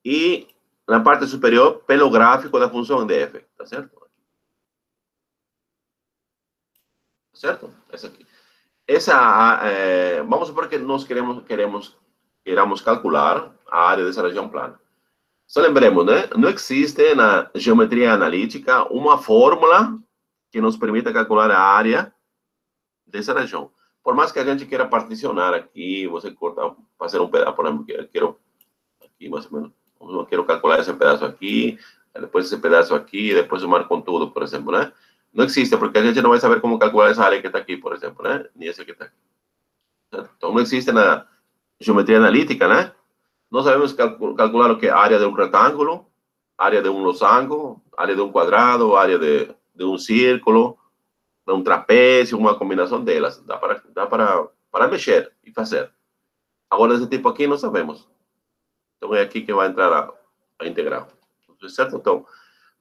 e na parte superior, pelo gráfico da função de f, tá certo? Tá certo? Essa aqui. Vamos supor que nós queramos calcular a área dessa região plana. Só lembremos, né? Não existe na geometria analítica uma fórmula que nos permita calcular a área dessa região. Por mais que a gente queira particionar aqui, você cortar, fazer um pedaço, por exemplo, quero aqui mais ou menos, eu quero calcular esse pedaço aqui, depois esse pedaço aqui, depois somar com tudo, por exemplo, né? Não existe, porque a gente não vai saber como calcular essa área que está aqui, por exemplo, né? Nem essa que está aqui. Então, não existe na geometria analítica, né? Nós sabemos calcular o que é a área de um retângulo, área de um losango, área de um quadrado, área de um círculo, de um trapézio, uma combinação delas. Dá para mexer e fazer. Agora, esse tipo aqui, não sabemos. Então, é aqui que vai entrar a integral. Certo? Então,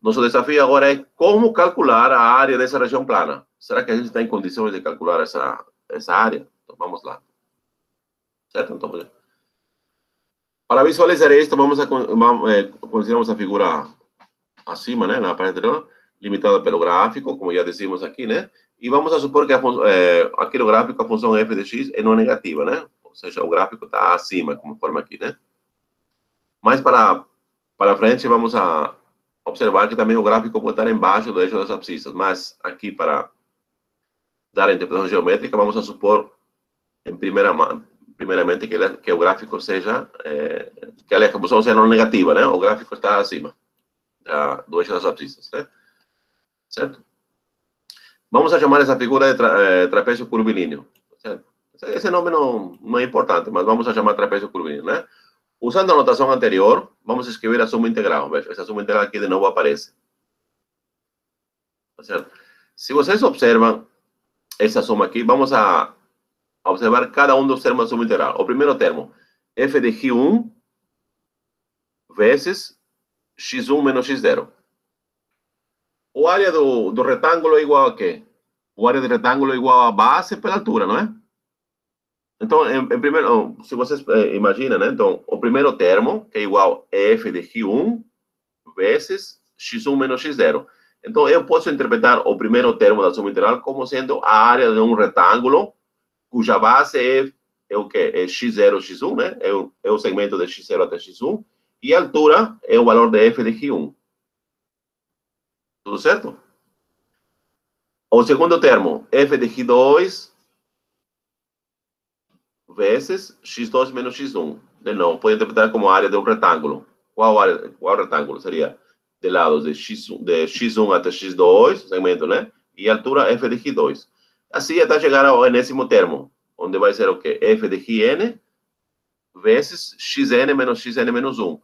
nosso desafio agora é como calcular a área dessa região plana. Será que a gente está em condições de calcular essa área? Então, vamos lá. Certo? Então, para visualizar isto, consideramos a figura acima, né, na parte anterior. limitada pelo gráfico, como já decimos aqui, né? E vamos a supor que aqui no gráfico a função f de x é não negativa, né? Ou seja, o gráfico está acima, como forma aqui, né? Mais para frente, vamos a observar que também o gráfico pode estar embaixo do eixo das abscissas, mas aqui para dar a interpretação geométrica, vamos a supor, primeiramente, que o gráfico seja, que a função seja não negativa, né? O gráfico está acima do eixo das abscissas, né? Certo? Vamos a chamar essa figura de trapézio curvilíneo, certo? Esse nome não é importante, mas vamos a chamar trapézio curvilíneo, né? Usando a notação anterior, vamos escrever a suma integral. Veja, essa suma integral aqui de novo aparece. Tá certo? Se vocês observam essa soma aqui, vamos a observar cada um dos termos da suma integral. O primeiro termo, f de x1 vezes x1 menos x0. O área do retângulo é igual a quê? O área do retângulo é igual a base pela altura, não é? Então, em primeiro, se vocês imaginam, né? Então, o primeiro termo, que é igual a f de x1 vezes x1 menos x0. Então, eu posso interpretar o primeiro termo da suma integral como sendo a área de um retângulo cuja base é o quê? É x0, x1, né? É o segmento de x0 até x1. E a altura é o valor de f de x1. Tudo certo? O segundo termo, f de x2 vezes x2 menos x1. De novo, pode interpretar como área de um retângulo. Qual retângulo? Seria de lados de x1 até x2, segmento, né? E a altura f de x2. Assim, até chegar ao enésimo termo, onde vai ser o quê? F de xn vezes xn menos 1.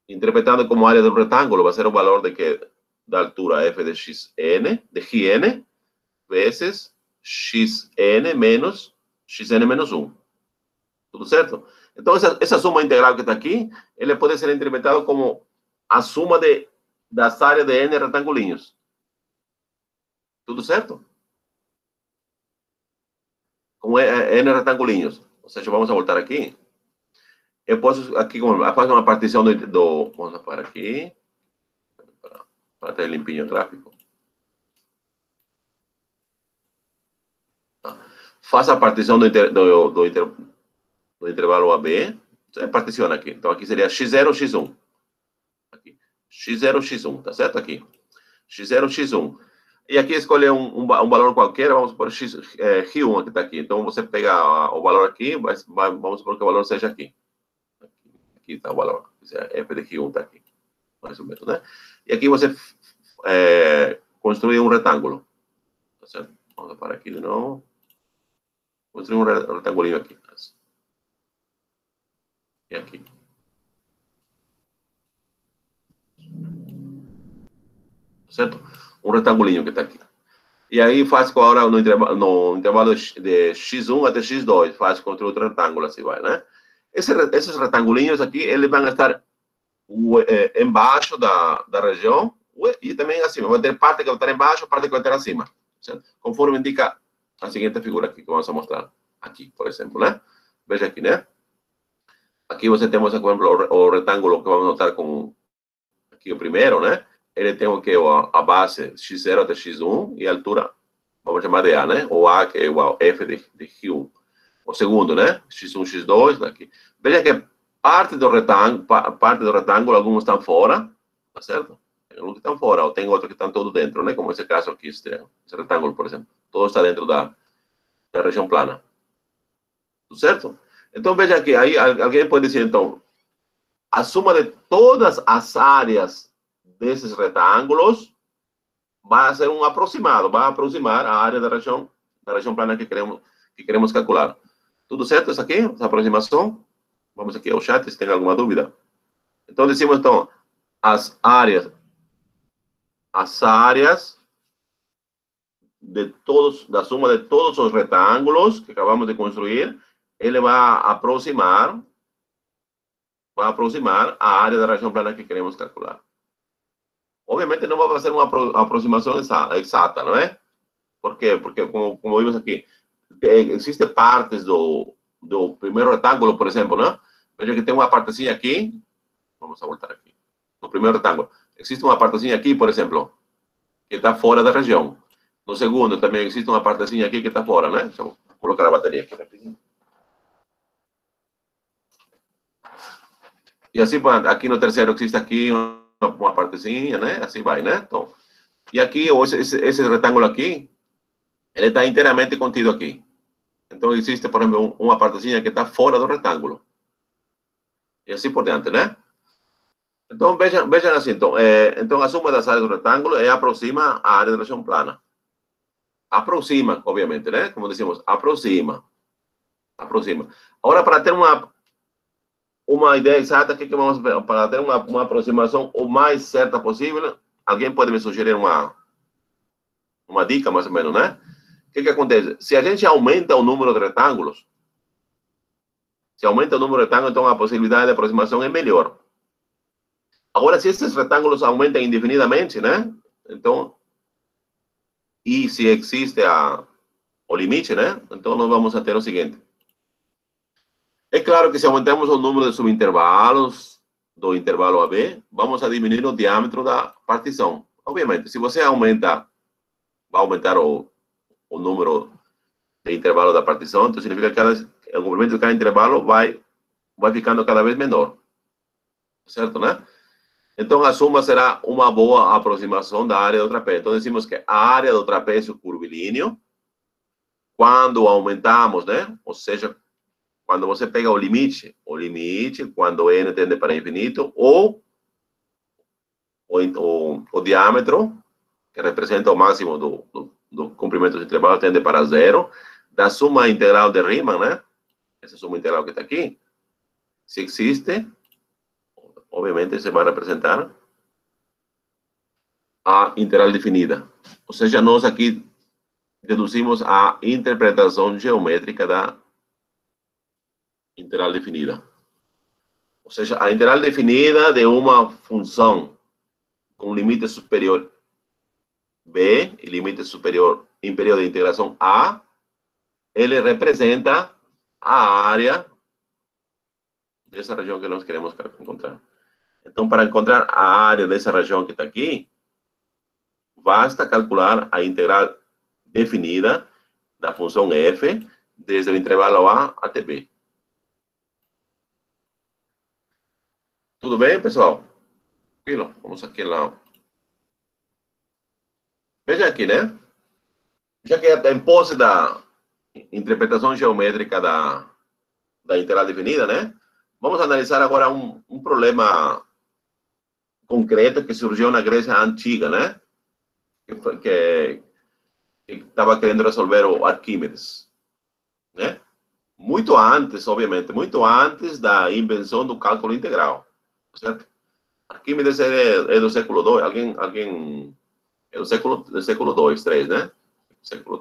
Interpretando como área do retângulo, vai ser o valor da altura f de xn, de xn, vezes xn menos 1. Tudo certo? Então, essa suma integral que está aqui, ele pode ser interpretado como a suma das áreas de n retangulinhos. Tudo certo? Com n retangulinhos. Ou seja, vamos a voltar aqui. Eu posso, aqui, fazer uma partição vamos apagar aqui, para ter limpinho o gráfico. Faça a partição do intervalo AB. Você particiona aqui. Então, aqui seria x0, x1. Aqui. x0, x1, tá certo? Aqui. x0, x1. E aqui escolher um valor qualquer, vamos por x1 que está aqui. Então, você pega o valor aqui, vamos supor que o valor seja aqui. Aqui está o valor. F de x1 está aqui. Mais ou menos, né? E aqui você construir um retângulo. Tá certo? Vamos parar aqui de novo. Construir um retangulinho aqui. E aqui. Certo? Um retangulinho que está aqui. E aí faz agora no intervalo de x1 até x2, faz contra outro retângulo, assim vai, né? Esses retangulinhos aqui, eles vão estar embaixo da região e também acima. Vai ter parte que vai estar embaixo, parte que vai estar acima. Certo? Conforme indica a seguinte figura aqui, que vamos mostrar aqui, por exemplo, né? Veja aqui, né? Aqui você temos, por exemplo, o retângulo que vamos notar com aqui o primeiro, né? Ele tem o que? A base x0 até x1 e a altura, vamos chamar de A, né? O A que é igual a f de x1. O segundo, né? x1, x2, daqui. Veja que parte do retângulo, alguns estão fora, tá certo? Tem alguns que estão fora, ou tem outros que estão todos dentro, né? Como esse caso aqui, esse retângulo, por exemplo. Todo está dentro da região plana. Tudo certo? Então, veja aqui, aí alguém pode dizer, então, a soma de todas as áreas desses retângulos vai ser um aproximado, vai aproximar a área da região plana que queremos calcular. Tudo certo isso aqui? Essa aproximação? Vamos aqui ao chat, se tem alguma dúvida. Então, decimos, então, as áreas da soma de todos os retângulos que acabamos de construir, ele vai aproximar a área da região plana que queremos calcular. Obviamente não vai fazer uma aproximação exata, não é? Por quê? Porque, como vimos aqui, existem partes do primeiro retângulo, por exemplo, né? Veja que tem uma partezinha aqui. Vamos a voltar aqui. No primeiro retângulo. Existe uma partezinha aqui, por exemplo. que está fora da região. No segundo, também existe uma partezinha aqui que está fora, né? Deixa eu colocar a bateria aqui rapidinho. E assim, aqui no terceiro existe aqui uma partezinha, né? Assim vai, né? Então, e aqui, esse retângulo aqui, ele está inteiramente contido aqui. Então, existe, por exemplo, uma partezinha que está fora do retângulo. E assim por diante, né? Então, vejam assim. Então, a soma das áreas do retângulo aproxima a área da região plana. Aproxima, obviamente, né? Como decimos, aproxima. Aproxima. Agora, para ter uma ideia exata, o que vamos ver? Para ter uma aproximação o mais certa possível, alguém pode me sugerir uma dica, mais ou menos, né? O que acontece? Se a gente aumenta o número de retângulos, então a possibilidade de aproximação é melhor. Agora, se esses retângulos aumentam indefinidamente, né? Então, e se existe o limite, né? Então, nós vamos a ter o seguinte. É claro que se aumentamos o número de subintervalos do intervalo AB, vamos a diminuir o diâmetro da partição. Obviamente, se você vai aumentar o número de intervalo da partição, então significa que o comprimento de cada intervalo vai ficando cada vez menor. Certo, né? Então, a soma será uma boa aproximação da área do trapézio. Então, decimos que a área do trapézio curvilíneo, quando aumentamos, né? Ou seja, quando você pega o limite, quando n tende para infinito, ou o diâmetro, que representa o máximo do comprimento do intervalo, tende para zero, da suma integral de Riemann, né? Essa suma integral que está aqui, se existe, obviamente se vai representar a integral definida. Ou seja, nós aqui deduzimos a interpretação geométrica da integral definida. Ou seja, a integral definida de uma função com limite superior B e limite inferior de integração A, ele representa a área dessa região que nós queremos encontrar. Então, para encontrar a área dessa região que está aqui, basta calcular a integral definida da função f desde o intervalo A até B. Tudo bem, pessoal? Tranquilo? Vamos aqui lá. Veja aqui, né? Já que em posse da interpretação geométrica da integral definida, né? Vamos analisar agora um problema concreto que surgiu na Grécia antiga, né? Que estava querendo resolver o Arquímedes, né? Muito antes, obviamente, muito antes da invenção do cálculo integral, certo? Arquímedes é do século II, alguém é do século II, 3, né? Século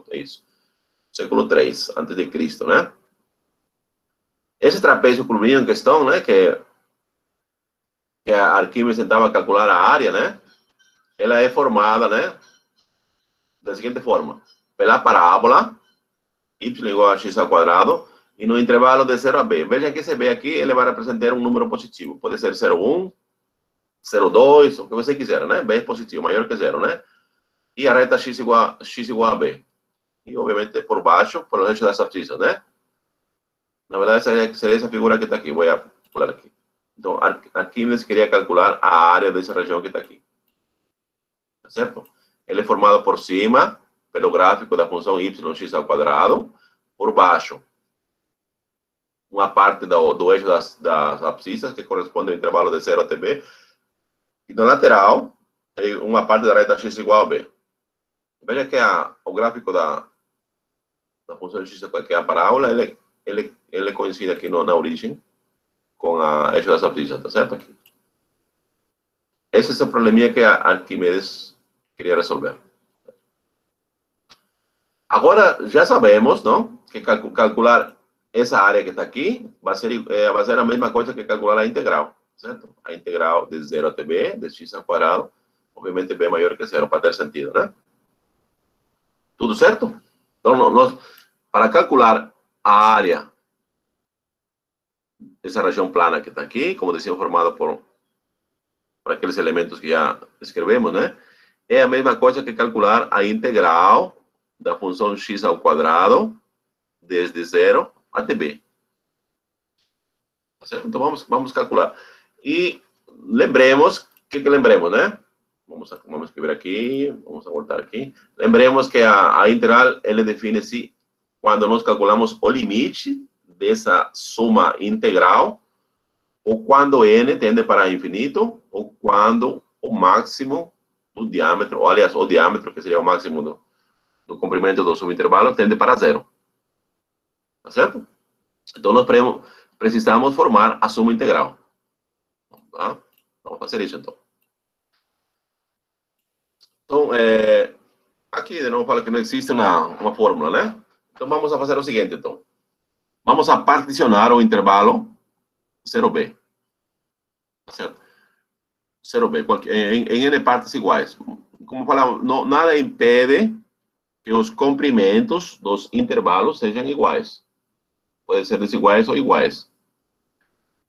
3, antes de Cristo, né? Esse trapézio curvilíneo em questão, né, que a Arquímedes tentava calcular a área, né? Ela é formada, né, da seguinte forma: pela parábola y igual a x ao quadrado, e no intervalo de 0 a b. Veja que esse b aqui, ele vai representar um número positivo. Pode ser 0,1, 0,2, o que você quiser, né? B é positivo, maior que 0, né? E a reta x igual a b. E, obviamente, por baixo, por o resto das abscissas, né? Na verdade, seria essa figura que está aqui. Vou pular aqui. Então, Arquímedes queria calcular a área dessa região que está aqui. Certo? Ele é formado por cima, pelo gráfico da função yx ao quadrado, por baixo, uma parte do eixo das abscissas, que corresponde ao intervalo de 0 até b, e na lateral, uma parte da reta x igual a b. Veja que o gráfico da função x, que é a parábola, ele coincide aqui na origem com o eixo das abscissas, tá certo? Aqui. Esse é o probleminha que a Arquímedes queria resolver. Agora, já sabemos, não? Que calcular essa área que está aqui vai ser a mesma coisa que calcular a integral, certo? A integral de 0 até b, de x ao quadrado, obviamente b maior que 0, para ter sentido, né? Tudo certo? Então, para calcular a área dessa região plana que está aqui, como decíamos, formada por aqueles elementos que já escrevemos, né? é a mesma coisa que calcular a integral da função x ao quadrado desde 0 até b. Tá certo? Então, vamos calcular. E lembremos, que lembremos, né? Vamos escrever aqui, vamos voltar aqui. Lembremos que a integral, ele define-se quando nós calculamos o limite dessa soma integral, ou quando n tende para infinito, ou quando o máximo do diâmetro, ou aliás, o diâmetro, que seria o máximo do comprimento do subintervalo, tende para zero. Tá certo? Então, nós precisamos formar a soma integral. Tá? Vamos fazer isso, então. Então, aqui, de novo, fala que não existe uma fórmula, né? Então, vamos a fazer o seguinte, então. Vamos a particionar o intervalo 0b. Tá certo? 0b, em n partes iguais. Como falamos, nada impede que os comprimentos dos intervalos sejam iguais. Podem ser desiguais ou iguais.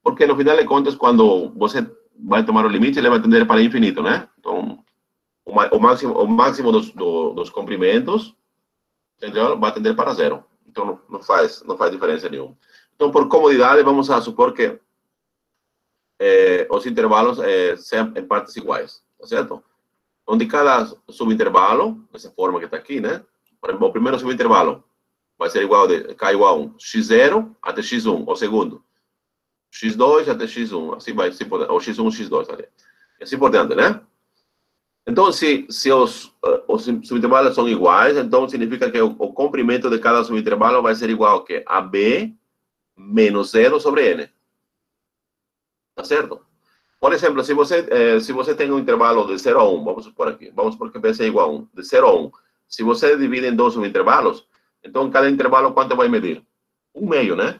Porque, no final de contas, quando você vai tomar o limite, ele vai tender para infinito, né? Então, o máximo dos comprimentos, entendeu? Vai tender para zero. Então, não faz diferença nenhuma. Então, por comodidade, vamos a supor que os intervalos sejam em partes iguais, tá certo? Onde cada subintervalo, dessa forma que está aqui, né? Por exemplo, o primeiro subintervalo vai ser igual de k igual a 1, x0 até x1, o segundo, x2 até x1, assim vai, ou x1, x2, ali. E assim por diante, né? Então, se os subintervalos são iguais, então significa que o comprimento de cada subintervalo vai ser igual a b menos 0 sobre n. Tá certo? Por exemplo, se você tem um intervalo de 0 a 1, vamos supor aqui, vamos supor que b é igual a 1, de 0 a 1. Se você divide em dois subintervalos, então cada intervalo quanto vai medir? 1/2, né?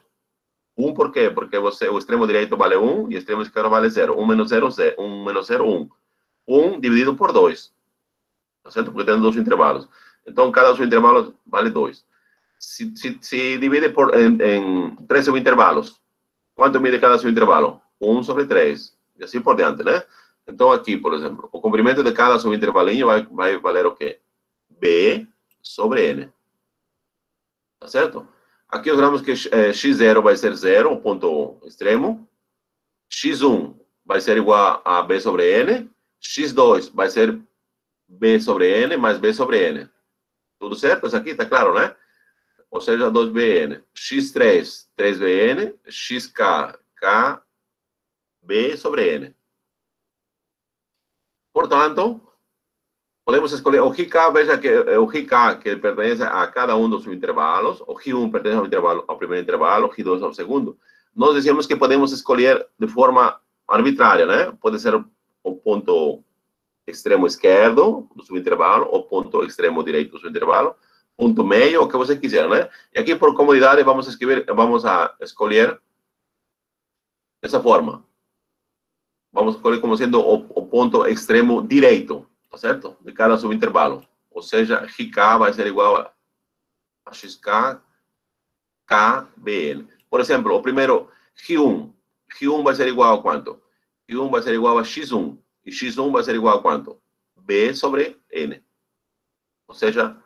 1 por quê? Porque o extremo direito vale 1 e o extremo esquerdo vale 0. 1 menos 0, 0. 1 menos 0, 1. 1 dividido por 2. Tá certo? Porque tem dois intervalos. Então, cada subintervalo vale 2. Se divide em 3 subintervalos, quanto mide cada subintervalo? 1 sobre 3. E assim por diante, né? Então, aqui, por exemplo, o comprimento de cada subintervalinho vai valer o quê? B sobre N. Tá certo? Aqui nós vemos que x0 vai ser 0, o ponto extremo. x1 vai ser igual a b sobre n. x2 vai ser b sobre n mais b sobre n. Tudo certo? Isso aqui está claro, né? Ou seja, 2bn. x3, 3bn. xk, k, b sobre n. Portanto, podemos escolher o RK, veja que o RK que pertence a cada um dos subintervalos, o Q1 pertence ao primeiro intervalo, o Q2 ao segundo. Nós dizemos que podemos escolher de forma arbitrária, né? Pode ser o ponto extremo esquerdo do subintervalo, o ponto extremo direito do subintervalo, ponto meio, o que você quiser, né? E aqui, por comodidade, vamos a escolher dessa forma. Vamos escolher como sendo o ponto extremo direito, tá certo? De cada subintervalo. Ou seja, RK vai ser igual a XK, KBN. Por exemplo, o primeiro, Q1. Q1 vai ser igual a quanto? Q1 vai ser igual a X1. E X1 vai ser igual a quanto? B sobre N. Ou seja,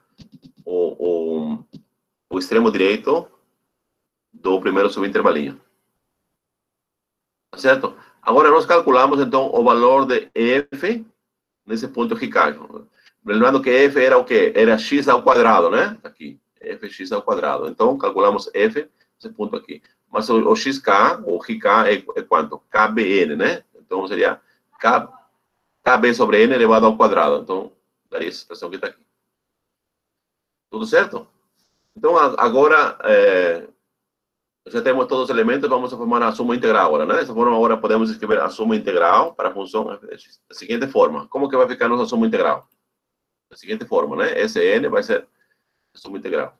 o extremo direito do primeiro subintervalinho. Tá certo? Agora, nós calculamos, então, o valor de F nesse ponto RK. Lembrando que F era o quê? Era x ao quadrado, né? Aqui, fx ao quadrado. Então, calculamos F nesse ponto aqui. Mas o xk, o RK, é quanto? KBN, né? Então, seria KB sobre N elevado ao quadrado. Então, daria essa expressão que está aqui. Tudo certo? Então, agora, já temos todos os elementos, vamos a formar a soma integral agora, né? Dessa forma, agora podemos escrever a soma integral para a função da seguinte forma. Como que vai ficar a nossa soma integral? Da seguinte forma, né? Sn vai ser a soma integral.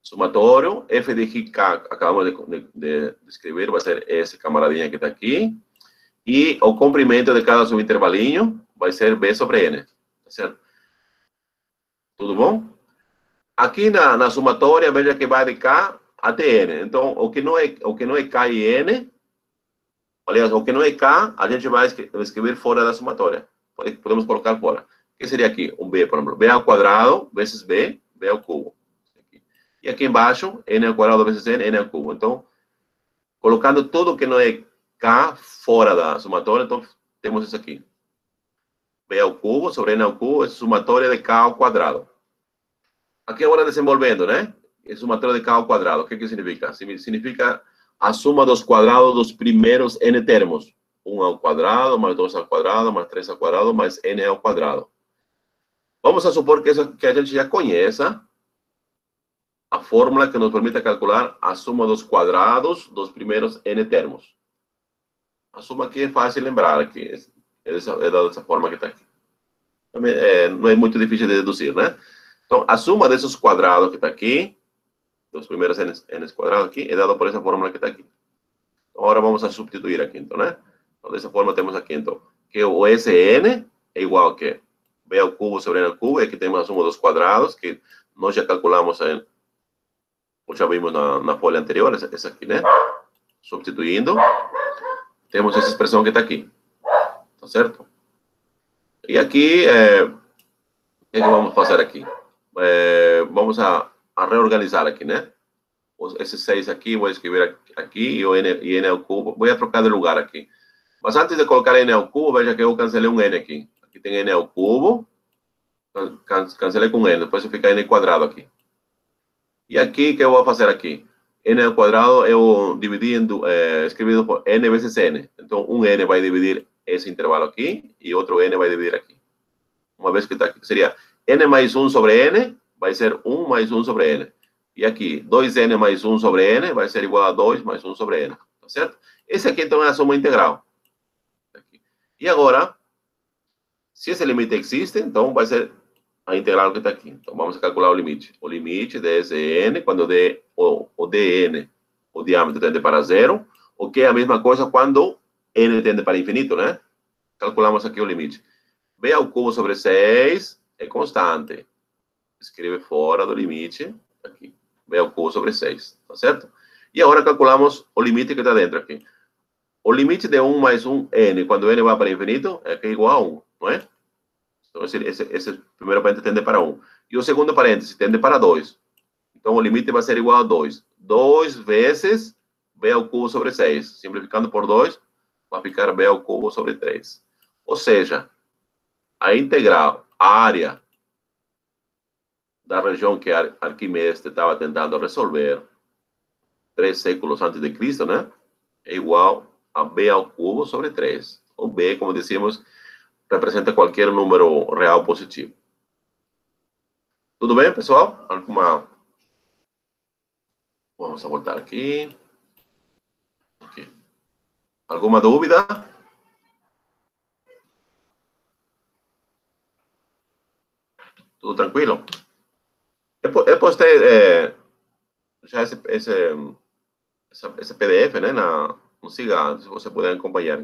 Somatório, f de RK, acabamos de escrever, vai ser esse camaradinha que está aqui. E o comprimento de cada subintervalinho vai ser b sobre n. Tá certo? Tudo bom? Aqui na somatória, veja que vai de k até n. Então, o que não é k e n, aliás, o que não é k, a gente vai escrever fora da somatória. Podemos colocar fora. que seria aqui? Um b, por exemplo. B ao quadrado vezes b, b ao cubo. E aqui embaixo, n ao quadrado vezes n ao cubo. Então, colocando tudo que não é k fora da somatória, então temos isso aqui. B ao cubo sobre n ao cubo é somatória de k ao quadrado. Aqui agora desenvolvendo, né? É somatória de k ao quadrado. O que significa? Significa a suma dos quadrados dos primeiros n termos. 1 ao quadrado, mais 2 ao quadrado, mais 3 ao quadrado, mais n ao quadrado. Vamos a supor que a gente já conheça a fórmula que nos permite calcular a suma dos quadrados dos primeiros n termos. A suma aqui é fácil lembrar, aqui é dada dessa forma que está aqui. Também não é muito difícil de deduzir, né? Então, a suma desses quadrados que está aqui, dos primeiros n quadrados aqui, é dada por essa fórmula que está aqui. Então, agora vamos a substituir aqui, então, né? Então, dessa forma temos aqui, então, que o Sn é igual a que b ao cubo sobre n ao cubo, e aqui temos a suma dos quadrados, que nós já calculamos ou já vimos na folha anterior, essa aqui, né? Substituindo, temos essa expressão que está aqui. Tá certo? E aqui, o que vamos fazer aqui? Vamos a reorganizar aqui, né? Esses 6 aqui, vou escrever aqui, e o n ao cubo. Vou trocar de lugar aqui. Mas antes de colocar n ao cubo, veja que eu cancelei um n aqui. Aqui tem n ao cubo. Cancelei com n, depois fica n quadrado aqui. E aqui, o que eu vou fazer aqui? N ao quadrado eu dividi escrevido por n vezes n. Então, um n vai dividir esse intervalo aqui, e outro n vai dividir aqui. Uma vez que está aqui, seria n mais 1 sobre n, vai ser 1 mais 1 sobre n. E aqui, 2n mais 1 sobre n, vai ser igual a 2 mais 1 sobre n. Tá certo? Esse aqui, então, é a soma integral. Aqui. E agora, se esse limite existe, então vai ser a integral que está aqui. Então, vamos calcular o limite. O limite de Sn, quando o dn, o diâmetro, tende para zero, o que é a mesma coisa quando n tende para infinito, né? Calculamos aqui o limite. B ao cubo sobre 6 é constante. Escreve fora do limite, aqui. B ao cubo sobre 6, tá certo? E agora calculamos o limite que está dentro aqui. O limite de 1 mais 1, n, quando n vai para infinito, é que é igual a 1, não é? Então, esse primeiro parênteses tende para 1. E o segundo parênteses tende para 2. Então, o limite vai ser igual a 2. 2 vezes b ao cubo sobre 6. Simplificando por 2, vai ficar b ao cubo sobre 3. Ou seja, a integral, a área da região que Arquimedes estava tentando resolver 3 séculos antes de Cristo, né? É igual a b ao cubo sobre 3. O b, como dissemos, representa qualquer número real positivo. Tudo bem, pessoal? Vamos a voltar aqui. Alguma dúvida? Tudo tranquilo? Eu postei já esse PDF, né, no Siga, se você puder acompanhar.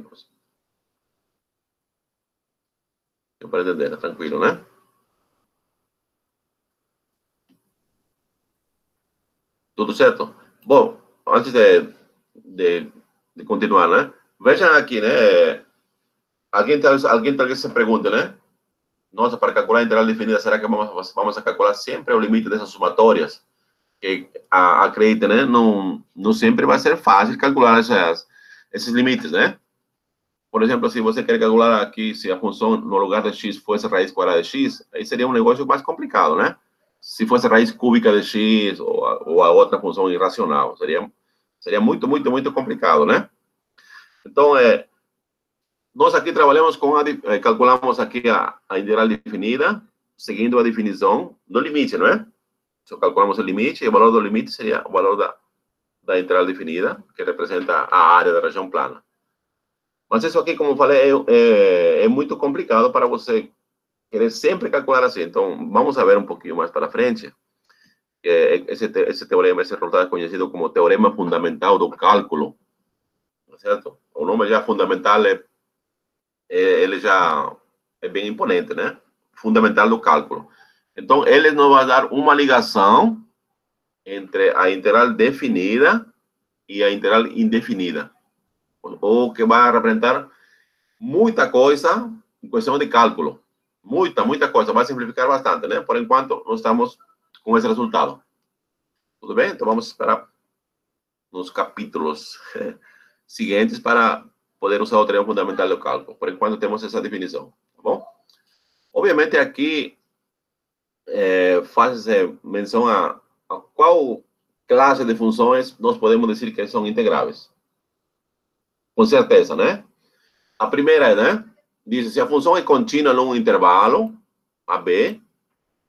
Eu para entender, tá tranquilo, né? Tudo certo? Bom, antes de continuar, né? Vejam aqui, né? Alguém talvez se pergunte, né? Nossa, para calcular a integral definida, será que vamos a calcular sempre o limite dessas somatórias? Que, acredite, né? Não sempre vai ser fácil calcular esses limites, né? Por exemplo, se você quer calcular aqui se a função no lugar de x fosse raiz quadrada de x, aí seria um negócio mais complicado, né? Se fosse raiz cúbica de x ou a outra função irracional, seria muito, muito, muito complicado, né? Então, nós aqui trabalhamos calculamos aqui a integral definida, seguindo a definição do limite, não é? Só calculamos o limite, e o valor do limite seria o valor da integral definida, que representa a área da região plana. Mas isso aqui, como eu falei, é muito complicado para você querer sempre calcular assim. Então, vamos ver um pouquinho mais para frente. Esse teorema, esse resultado é conhecido como teorema fundamental do cálculo. Certo? O nome já fundamental ele já é bem imponente, né? Fundamental do cálculo. Então, ele nos vai dar uma ligação entre a integral definida e a integral indefinida. O que vai representar muita coisa em questão de cálculo. muita coisa. Vai simplificar bastante, né? Por enquanto, nós estamos com esse resultado. Tudo bem? Então, vamos esperar nos capítulos seguintes para poder usar o teorema fundamental do cálculo. Por enquanto, temos essa definição, tá bom? Obviamente, aqui faz menção a qual classe de funções nós podemos dizer que são integráveis. Com certeza, né? A primeira é, né? Diz, se a função é contínua num intervalo, AB,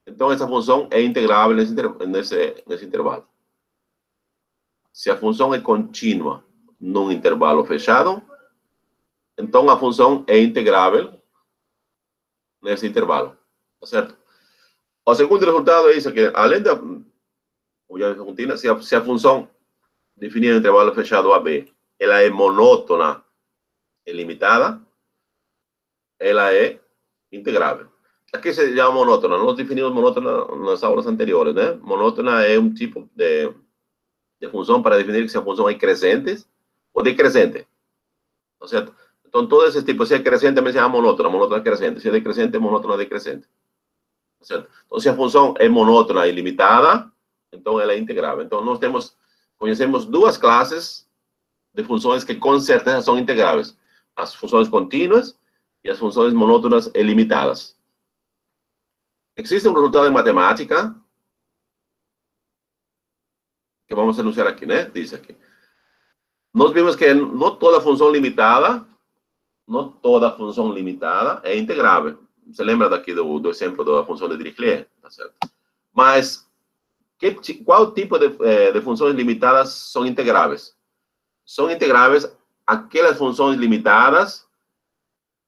então essa função é integrável nesse intervalo. Se a função é contínua num intervalo fechado, então a função é integrável nesse intervalo. Tá certo? O segundo resultado é isso, que além da rotina, se a função definida no intervalo fechado AB, ela é monótona e limitada, ela é integrável. Aqui se chama monótona. Nós definimos monótona nas aulas anteriores, né? Monótona é um tipo de função para definir se a função é crescente ou decrescente. Tá certo? Então, todos esses tipos, se é crescente, também se chama monótona. Monótona crescente. Se é decrescente, monótona decrescente. Tá certo? Então, se a função é monótona e limitada, então ela é integrável. Então, nós conhecemos duas classes de funções que com certeza são integráveis. As funções contínuas e as funções monótonas e limitadas. Existe um resultado em matemática que vamos enunciar aqui, né? Diz aqui. Nós vimos que não toda função limitada é integrável. Você lembra daqui do exemplo da função de Dirichlet? Tá certo? Mas qual tipo de funções limitadas são integráveis? São integráveis aquelas funções limitadas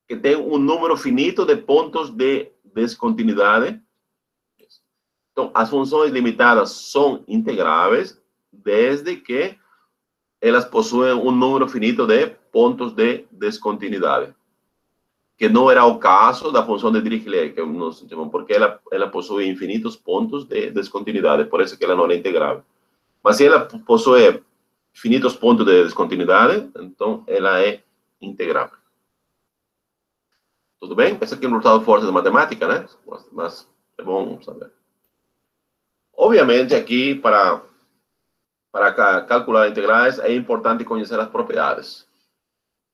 que têm um número finito de pontos de descontinuidade. Então, as funções limitadas são integráveis desde que elas possuem um número finito de pontos de descontinuidade. Que não era o caso da função de Dirichlet, porque ela possui infinitos pontos de descontinuidade, por isso que ela não é integrável. Mas se ela possui infinitos pontos de descontinuidade, então ela é integrável. Tudo bem? Esse aqui é um resultado forte da matemática, né? Mas é bom saber. Obviamente, aqui, para calcular integrais, é importante conhecer as propriedades.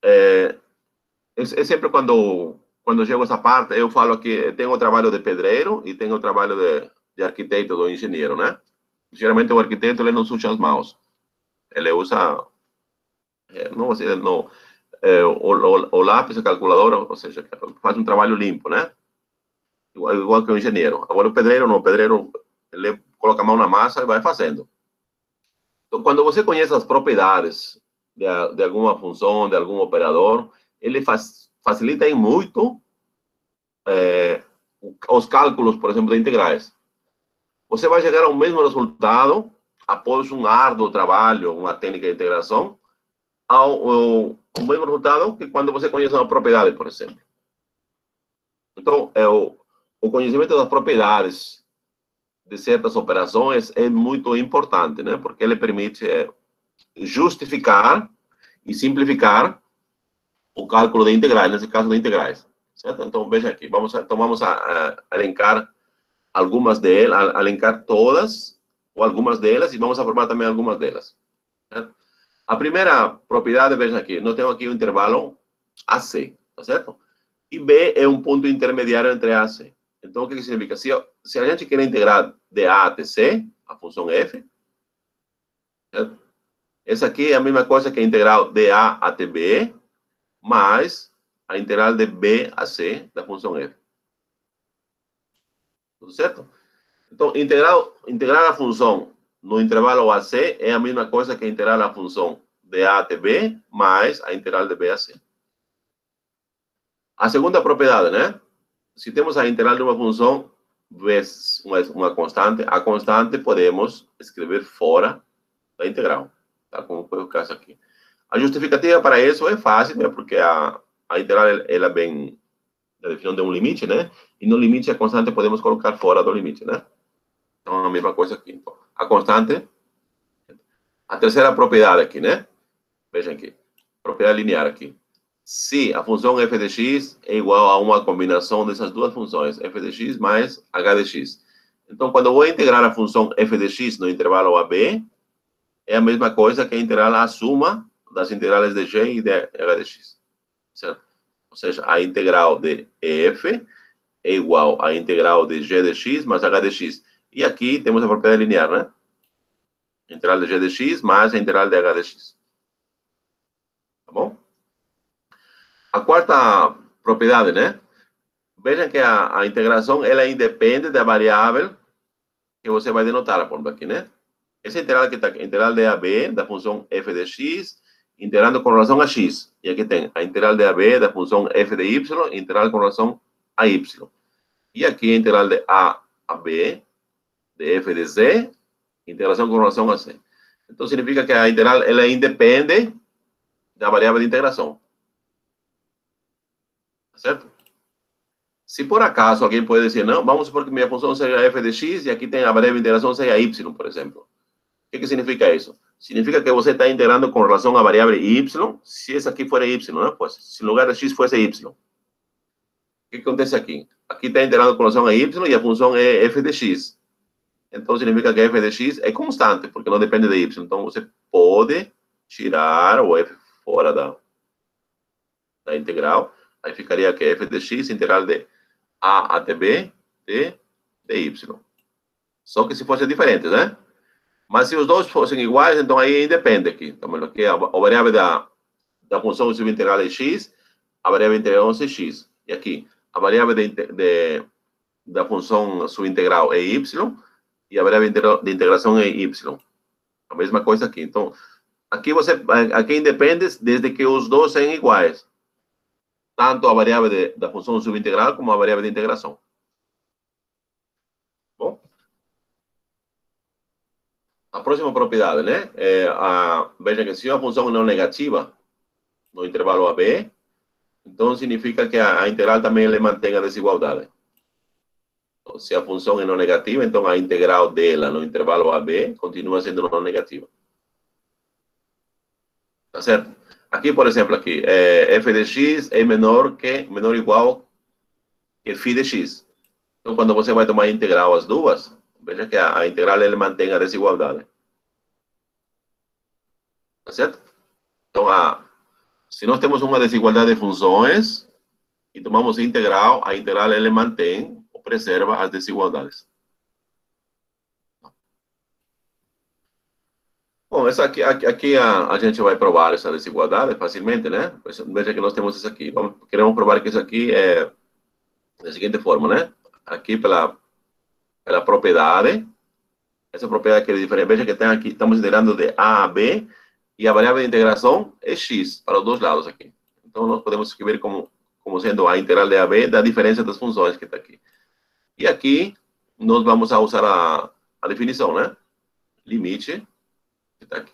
É sempre quando chego a essa parte, eu falo que tem o trabalho de pedreiro e tem o trabalho de arquiteto ou engenheiro, né? Geralmente, o arquiteto ele não usa as mãos. Ele usa, o lápis, a calculadora, ou seja, faz um trabalho limpo, né? Igual que o engenheiro. Agora, o pedreiro não. O pedreiro, ele coloca a mão na massa e vai fazendo. Então, quando você conhece as propriedades de alguma função, de algum operador, ele facilita muito os cálculos, por exemplo, de integrais. Você vai chegar ao mesmo resultado após um árduo trabalho, uma técnica de integração, ao mesmo resultado que quando você conhece uma propriedade, por exemplo. Então, o conhecimento das propriedades de certas operações é muito importante, né? Porque ele permite justificar e simplificar o cálculo de integrais, nesse caso de integrais. Certo? Então, veja aqui, vamos a elencar algumas delas, elencar todas, ou algumas delas, e vamos a formar também algumas delas. Certo? A primeira propriedade, veja aqui, nós temos aqui o intervalo AC, tá certo? E B é um ponto intermediário entre A e C. Então, o que significa? Se a gente quer integrar de A até C, a função f, certo? Essa aqui é a mesma coisa que a integral de A até B, mais a integral de B a C da função f. Tudo certo? Então, integrar a função no intervalo AC é a mesma coisa que integrar a função de A até B, mais a integral de B a C. A segunda propriedade, né? Se temos a integral de uma função vezes uma constante, a constante podemos escrever fora da integral, tá? Como foi o caso aqui. A justificativa para isso é fácil, né? Porque a integral ela vem da definição de um limite, né? E no limite a constante podemos colocar fora do limite, né? Então a mesma coisa aqui. Então, a constante, a terceira propriedade aqui, né? Vejam aqui, propriedade linear aqui. se a função f de x é igual a uma combinação dessas duas funções, f de x mais h de x. Então, quando eu vou integrar a função f de x no intervalo AB, é a mesma coisa que integrar a suma das integrales de g e de h de x. Certo? Ou seja, a integral de f é igual à integral de g de x mais h de x. E aqui temos a propriedade linear, né? Integral de g de x mais a integral de h de x. Tá bom? A quarta propriedade, né? Vejam que a integração, ela independe da variável que você vai denotar, por aqui, né? Essa integral aqui está, integral de AB da função f de x, integrando com relação a x. E aqui tem a integral de AB da função f de y, integral com relação a y. E aqui a integral de a B, de f de z, integração com relação a c. Então, significa que a integral, ela independe da variável de integração. Certo? Se por acaso alguém pode dizer, não, vamos supor que minha função seja f de x e aqui tem a variável de integração seja y, por exemplo. O que significa isso? Significa que você está integrando com relação à variável y, se essa aqui for y, né? Pois, se no lugar de x fosse y. O que acontece aqui? Aqui está integrando com relação a y e a função é f de x. Então, significa que f de x é constante, porque não depende de y. Então, você pode tirar o f fora da integral. Aí ficaria que f de x, integral de a até b de y. Só que se fosse diferente, né? Mas se os dois fossem iguais, então aí independe aqui. Então, aqui a variável da função subintegral é x, a variável integral é x. E aqui, a variável da função subintegral é y, e a variável de integração é y. A mesma coisa aqui. Então, aqui independe desde que os dois sejam iguais. Tanto a variável da função subintegral como a variável de integração. Bom? A próxima propriedade, né? Veja que se a função não é negativa no intervalo AB, então significa que a integral também ele mantém a desigualdade. Então, se a função é não negativa, então a integral dela no intervalo AB continua sendo não negativa. Tá certo? Aqui, por exemplo, aqui, f de x é menor ou igual que φ de x. Então, quando você vai tomar integral as duas, veja que a integral ele mantém a desigualdade. Tá certo? Então, se nós temos uma desigualdade de funções e tomamos integral, a integral ele mantém ou preserva as desigualdades. Bom, essa aqui a gente vai provar essa desigualdade facilmente, né? Veja que nós temos isso aqui. Queremos provar que isso aqui é da seguinte forma, né? Aqui pela propriedade, essa propriedade que é diferente. Veja que tem aqui, estamos integrando de A a B, e a variável de integração é x, para os dois lados aqui. Então, nós podemos escrever como sendo a integral de AB da diferença das funções que está aqui. E aqui, nós vamos usar a definição, né? Limite, que está aqui.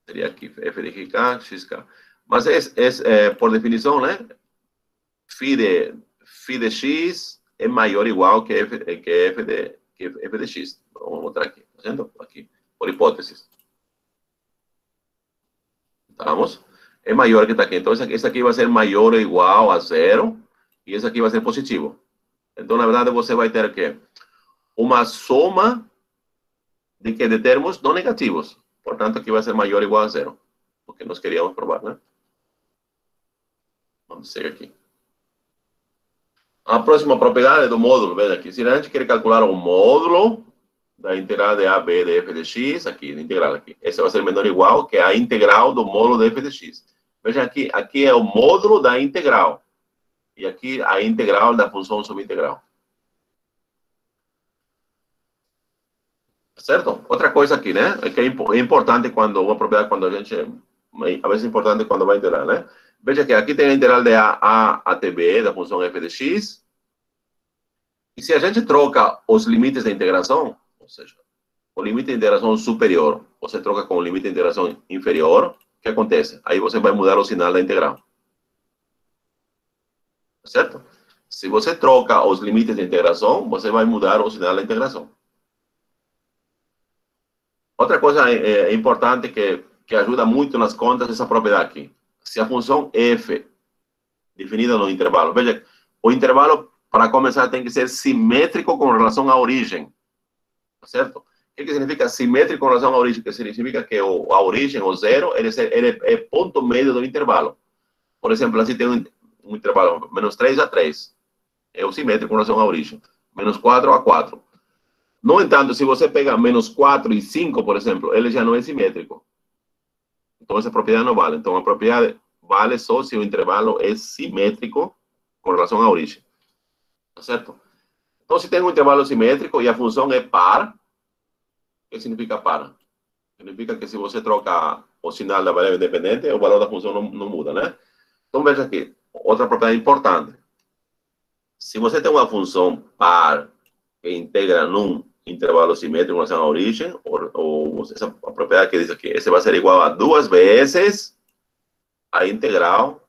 Seria aqui, f de k, xk. Mas por definição, né? Φ de x é maior ou igual que f de x. Vamos mostrar aqui, tá vendo? Aqui, por hipótese. Estamos? É maior que está aqui. Então, esse aqui vai ser maior ou igual a zero, e esse aqui vai ser positivo. Então, na verdade, você vai ter aqui uma soma de termos não negativos. Portanto, aqui vai ser maior ou igual a zero. Porque nós queríamos provar, né? Vamos seguir aqui. A próxima propriedade do módulo, veja aqui. Se a gente quer calcular o módulo da integral de AB de f de x, aqui, da integral aqui. Esse vai ser menor ou igual que a integral do módulo de f de x. Veja aqui, aqui é o módulo da integral. E aqui a integral da função subintegral. Certo? Outra coisa aqui, né? Que é importante quando uma propriedade, quando a gente, a vezes é importante quando vai integrar, né? Veja que aqui tem a integral de a até b da função f de x. E se a gente troca os limites da integração, ou seja, o limite de integração superior, você troca com o limite de integração inferior, o que acontece? Aí você vai mudar o sinal da integral. Certo? Se você troca os limites de integração, você vai mudar o sinal da integração. Outra coisa importante que ajuda muito nas contas é essa propriedade aqui. se a função f, definida no intervalo, veja, o intervalo, para começar, tem que ser simétrico com relação à origem, certo? O que significa simétrico com relação à origem? Que significa que a origem, o zero, ele é ponto médio do intervalo. Por exemplo, assim tem um intervalo, menos 3 a 3, é o simétrico com relação à origem, menos 4 a 4. No entanto, se você pega menos 4 e 5, por exemplo, ele já não é simétrico. Então, essa propriedade não vale. Então, a propriedade vale só se o intervalo é simétrico com relação à origem. Tá certo? Então, se tem um intervalo simétrico e a função é par, o que significa par? Significa que se você troca o sinal da variável independente, o valor da função não muda, né? Então, veja aqui, outra propriedade importante. Se você tem uma função par que integra num intervalo simétrico com relação à origem, ou essa a propriedade que diz aqui, esse vai ser igual a 2 vezes a integral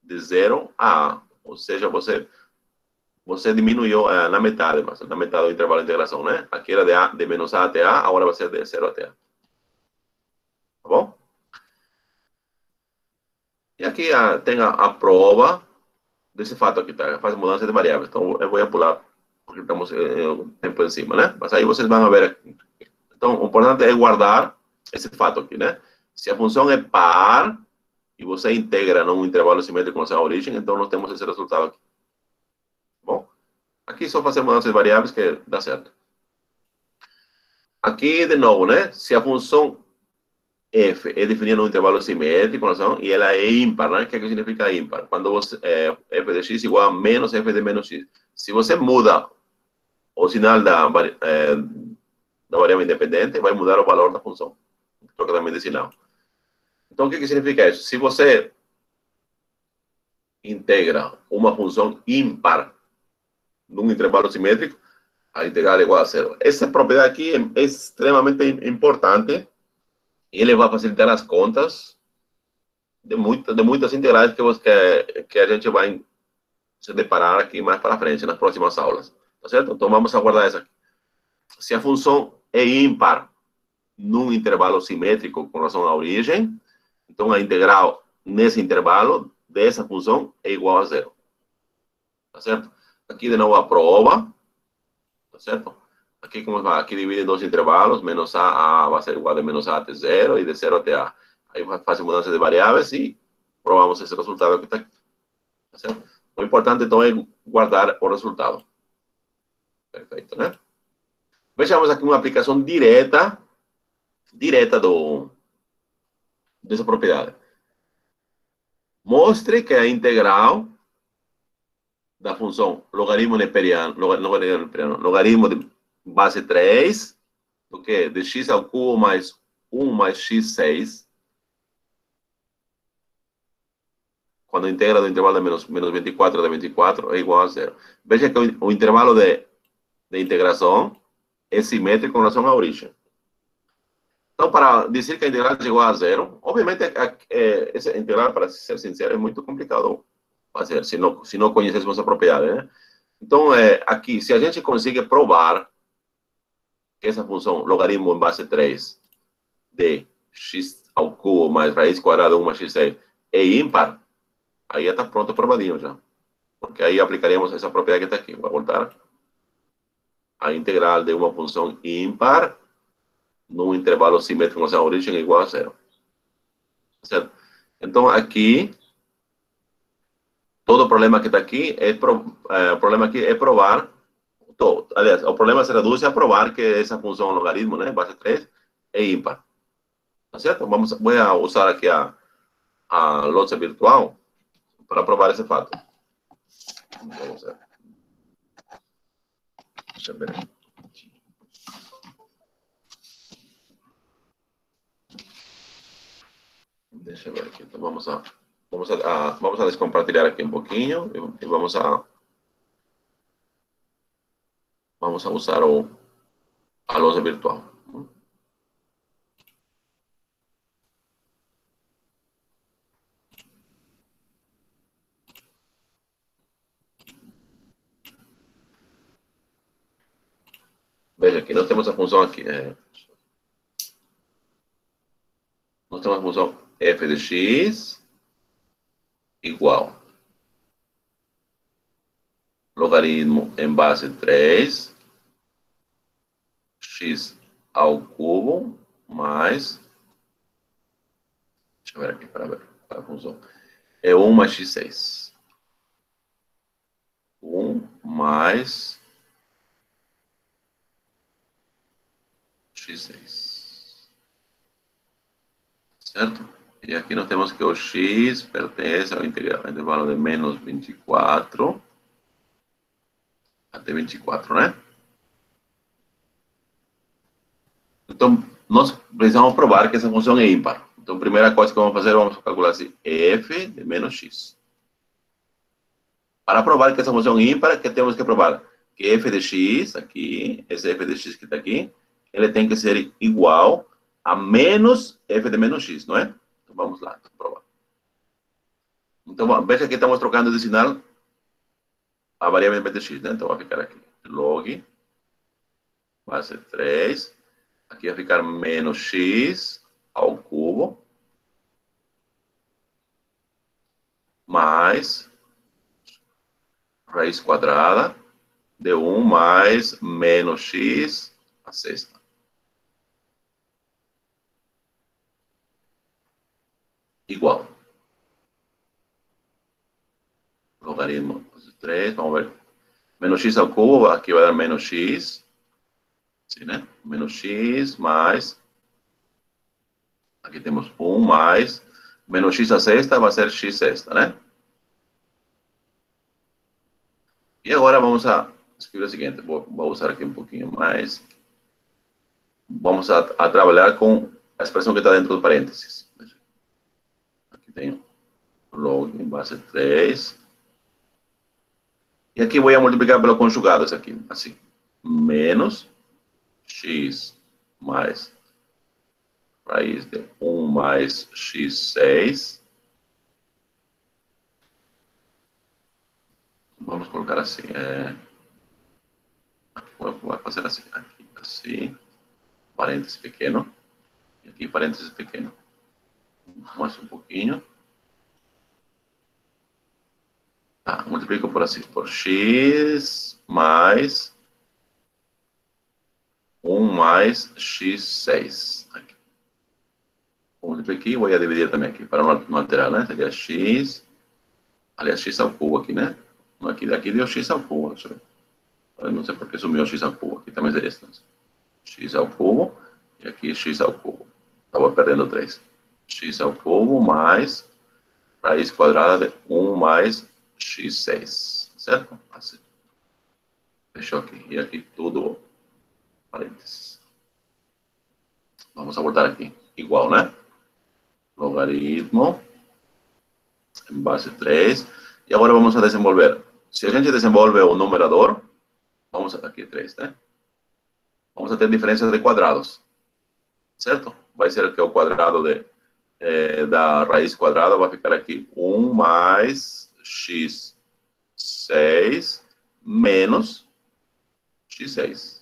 de 0 a A. Ou seja, você diminuiu na metade do intervalo de integração, né? Aqui era de menos A até A, agora vai ser de 0 até A. Tá bom? E aqui tem a prova desse fato aqui, tá? Faz mudança de variáveis. Então, eu vou pular, porque estamos tempo em cima, né? Mas aí vocês vão ver aqui. Então, o importante é guardar esse fato aqui, né? Se a função é par, e você integra num intervalo simétrico com a origem, então nós temos esse resultado aqui. Bom, aqui só fazer mudança de variáveis que dá certo. Aqui, de novo, né? Se a função f é definida num intervalo simétrico, e ela é ímpar, né? O que significa ímpar? Quando você, f de x igual a menos f de menos x. Se você muda o sinal da variável independente, vai mudar o valor da função. Troca também de sinal. Então, o que significa isso? Se você integra uma função ímpar num intervalo simétrico, a integral é igual a zero. Essa propriedade aqui é extremamente importante e ele vai facilitar as contas de muitas integrais que a gente vai se deparar aqui mais para frente, nas próximas aulas. Tá certo? Então, vamos aguardar essa aqui. Se a função é ímpar num intervalo simétrico com relação à origem, então a integral nesse intervalo dessa função é igual a zero. Tá certo? Aqui de novo a prova. Tá certo? Aqui como vai? Aqui divide em dois intervalos, menos a vai ser igual a menos a até zero e de zero até a. Aí faz mudança de variáveis e provamos esse resultado que está aqui. Tá certo? O importante então é guardar o resultado. Perfeito, né? Vejamos aqui uma aplicação direta dessa propriedade. Mostre que a integral da função logaritmo neperiano, logaritmo de base 3, do que? De x ao cubo mais 1 mais x6, quando integra do intervalo de menos 24 de 24, é igual a zero. Veja que o intervalo de integração é simétrico com relação à origem. Então, para dizer que a integral chegou a zero, obviamente, essa integral, para ser sincero, é muito complicado fazer, se não conhecêssemos essa propriedade, né? Então, aqui, se a gente consegue provar que essa função logaritmo em base 3 de x ao cubo mais raiz quadrada 1 mais x6 é ímpar, aí já está pronto, provadinho já. Porque aí aplicaríamos essa propriedade que está aqui. Vou voltar. A integral de uma função ímpar num intervalo simétrico com a origem é igual a zero. Certo? Então, aqui, todo o problema que está aqui o problema aqui é provar. Aliás, o problema se reduz a provar que essa função logaritmo, né, base 3, é ímpar. Tá certo? Vou usar aqui a louça virtual para provar esse fato. Vamos ver. Deixa eu ver aqui. Deixa eu ver aqui. Então, vamos a descompartilhar aqui um pouquinho e vamos a usar a lousa virtual. Veja aqui, nós temos a função aqui. Nós temos a função f de x igual. Logaritmo em base 3, x ao cubo, mais... Deixa eu ver aqui para ver a função. É 1 mais x6. 1 mais x6. Certo? E aqui nós temos que o x pertence ao intervalo de menos 24 até 24, né? Então, nós precisamos provar que essa função é ímpar. Então, a primeira coisa que vamos fazer, vamos calcular assim, f de menos x. Para provar que essa função é ímpar, que temos que provar? Que f de x, aqui, esse f de x que está aqui, ele tem que ser igual a menos f de menos x, não é? Então, vamos lá, provar. Então, veja que estamos trocando de sinal a variável de x, né? Então, vai ficar aqui, log, base 3, aqui vai ficar menos x ao cubo, mais raiz quadrada de 1 mais menos x a sexta. Igual. Logaritmo de 3, vamos ver. Menos x ao cubo, aqui vai dar menos x. Sim, né? Menos x mais... Aqui temos 1 mais... Menos x a sexta vai ser x sexta, né? E agora vamos a escrever o seguinte. Vou usar aqui um pouquinho mais. Vamos a trabalhar com a expressão que está dentro do parênteses. Aqui tem log em base 3. E aqui vou multiplicar pelo conjugado, isso aqui, assim. Menos x mais raiz de 1 mais x6. Vamos colocar assim. Vou fazer assim. Aqui, assim. Parênteses pequeno. E aqui, parênteses pequeno. Mais um pouquinho. Tá, multiplico por assim. Por x mais 1 mais x6. Aqui. Multipliquei, vou dividir também aqui, para não alterar, né? Seria x, aliás, x ao cubo aqui, né? Aqui deu x ao cubo, não sei porque sumiu x ao cubo, aqui também seria isso. X ao cubo, e aqui x ao cubo. Estava perdendo 3. X ao cubo mais raiz quadrada de 1 mais x6, certo? Assim. Fechou aqui. E aqui tudo parênteses. Vamos a voltar aqui. Igual, né? Logaritmo em base 3. E agora vamos a desenvolver. Se a gente desenvolve o numerador, vamos aqui 3, né? Vamos a ter diferenças de quadrados, certo? Vai ser que o quadrado da raiz quadrada vai ficar aqui 1 mais x6 menos x6.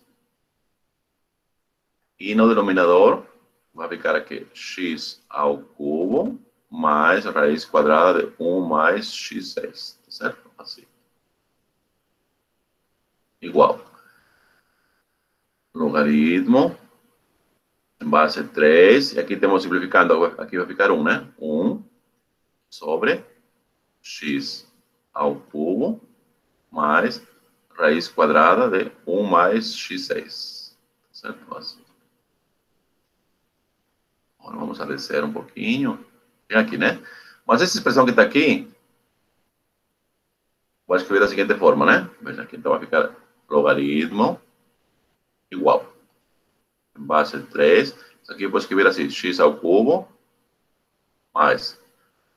E no denominador vai ficar aqui x ao cubo mais raiz quadrada de 1 mais x6, certo? Assim. Igual. Logaritmo em base 3, e aqui temos simplificando, aqui vai ficar 1, né? 1 sobre x ao cubo mais raiz quadrada de 1 mais x6, certo? Assim. Agora vamos a descer um pouquinho. Tem aqui, né? Mas essa expressão que está aqui, vou escrever da seguinte forma, né? Veja aqui, então vai ficar logaritmo igual. Em base 3, isso aqui eu vou escrever assim, x ao cubo, mais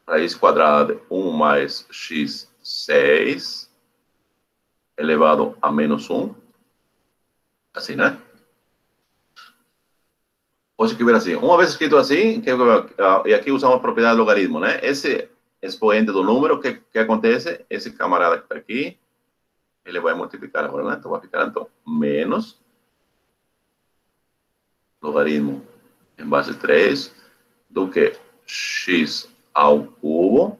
raiz quadrada de 1 mais x6, elevado a menos 1. Assim, né? Vou escrever assim. Uma vez escrito assim, e aqui usamos a propriedade do logaritmo, né? Esse expoente do número, que acontece? Esse camarada que está aqui, ele vai multiplicar agora, né? Então vai ficar, então, menos logaritmo em base 3 do que x ao cubo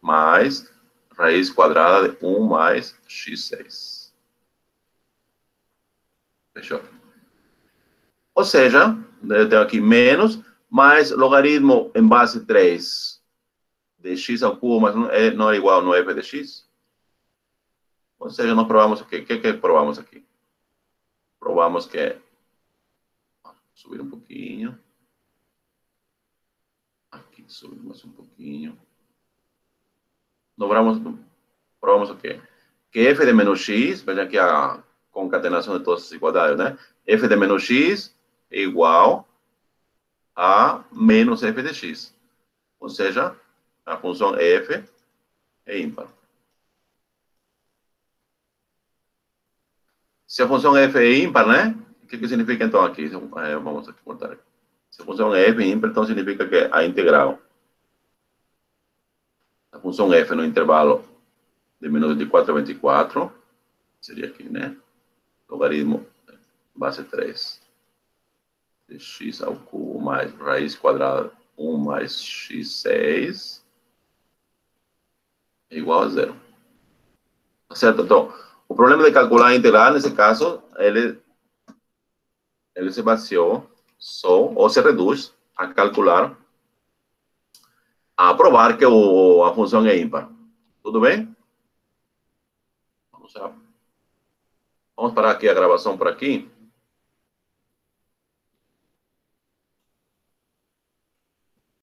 mais raiz quadrada de 1 mais x6. Fechou? Ou seja, eu tenho aqui menos, mais logaritmo em base 3 de x ao cubo, mas não é igual no f de x. Ou seja, nós provamos o quê? O que provamos aqui? Provamos que... Subir um pouquinho. Aqui, subimos um pouquinho. Provamos o quê? Que f de menos x, veja aqui a concatenação de todas as igualdades, né? F de menos x é igual a menos f de x. Ou seja, a função f é ímpar. Se a função f é ímpar, né? O que significa então aqui? Vamos aqui botar aqui. Se a função f é ímpar, então significa que a integral da função f no intervalo de menos 24 a 24 seria aqui, né? Logaritmo base 3 de x ao cubo mais raiz quadrada 1 mais x6 é igual a zero. Tá certo? Então, o problema de calcular a integral, nesse caso, ele se baseou só, ou se reduz a calcular, a provar que a função é ímpar. Tudo bem? Vamos parar aqui a gravação por aqui.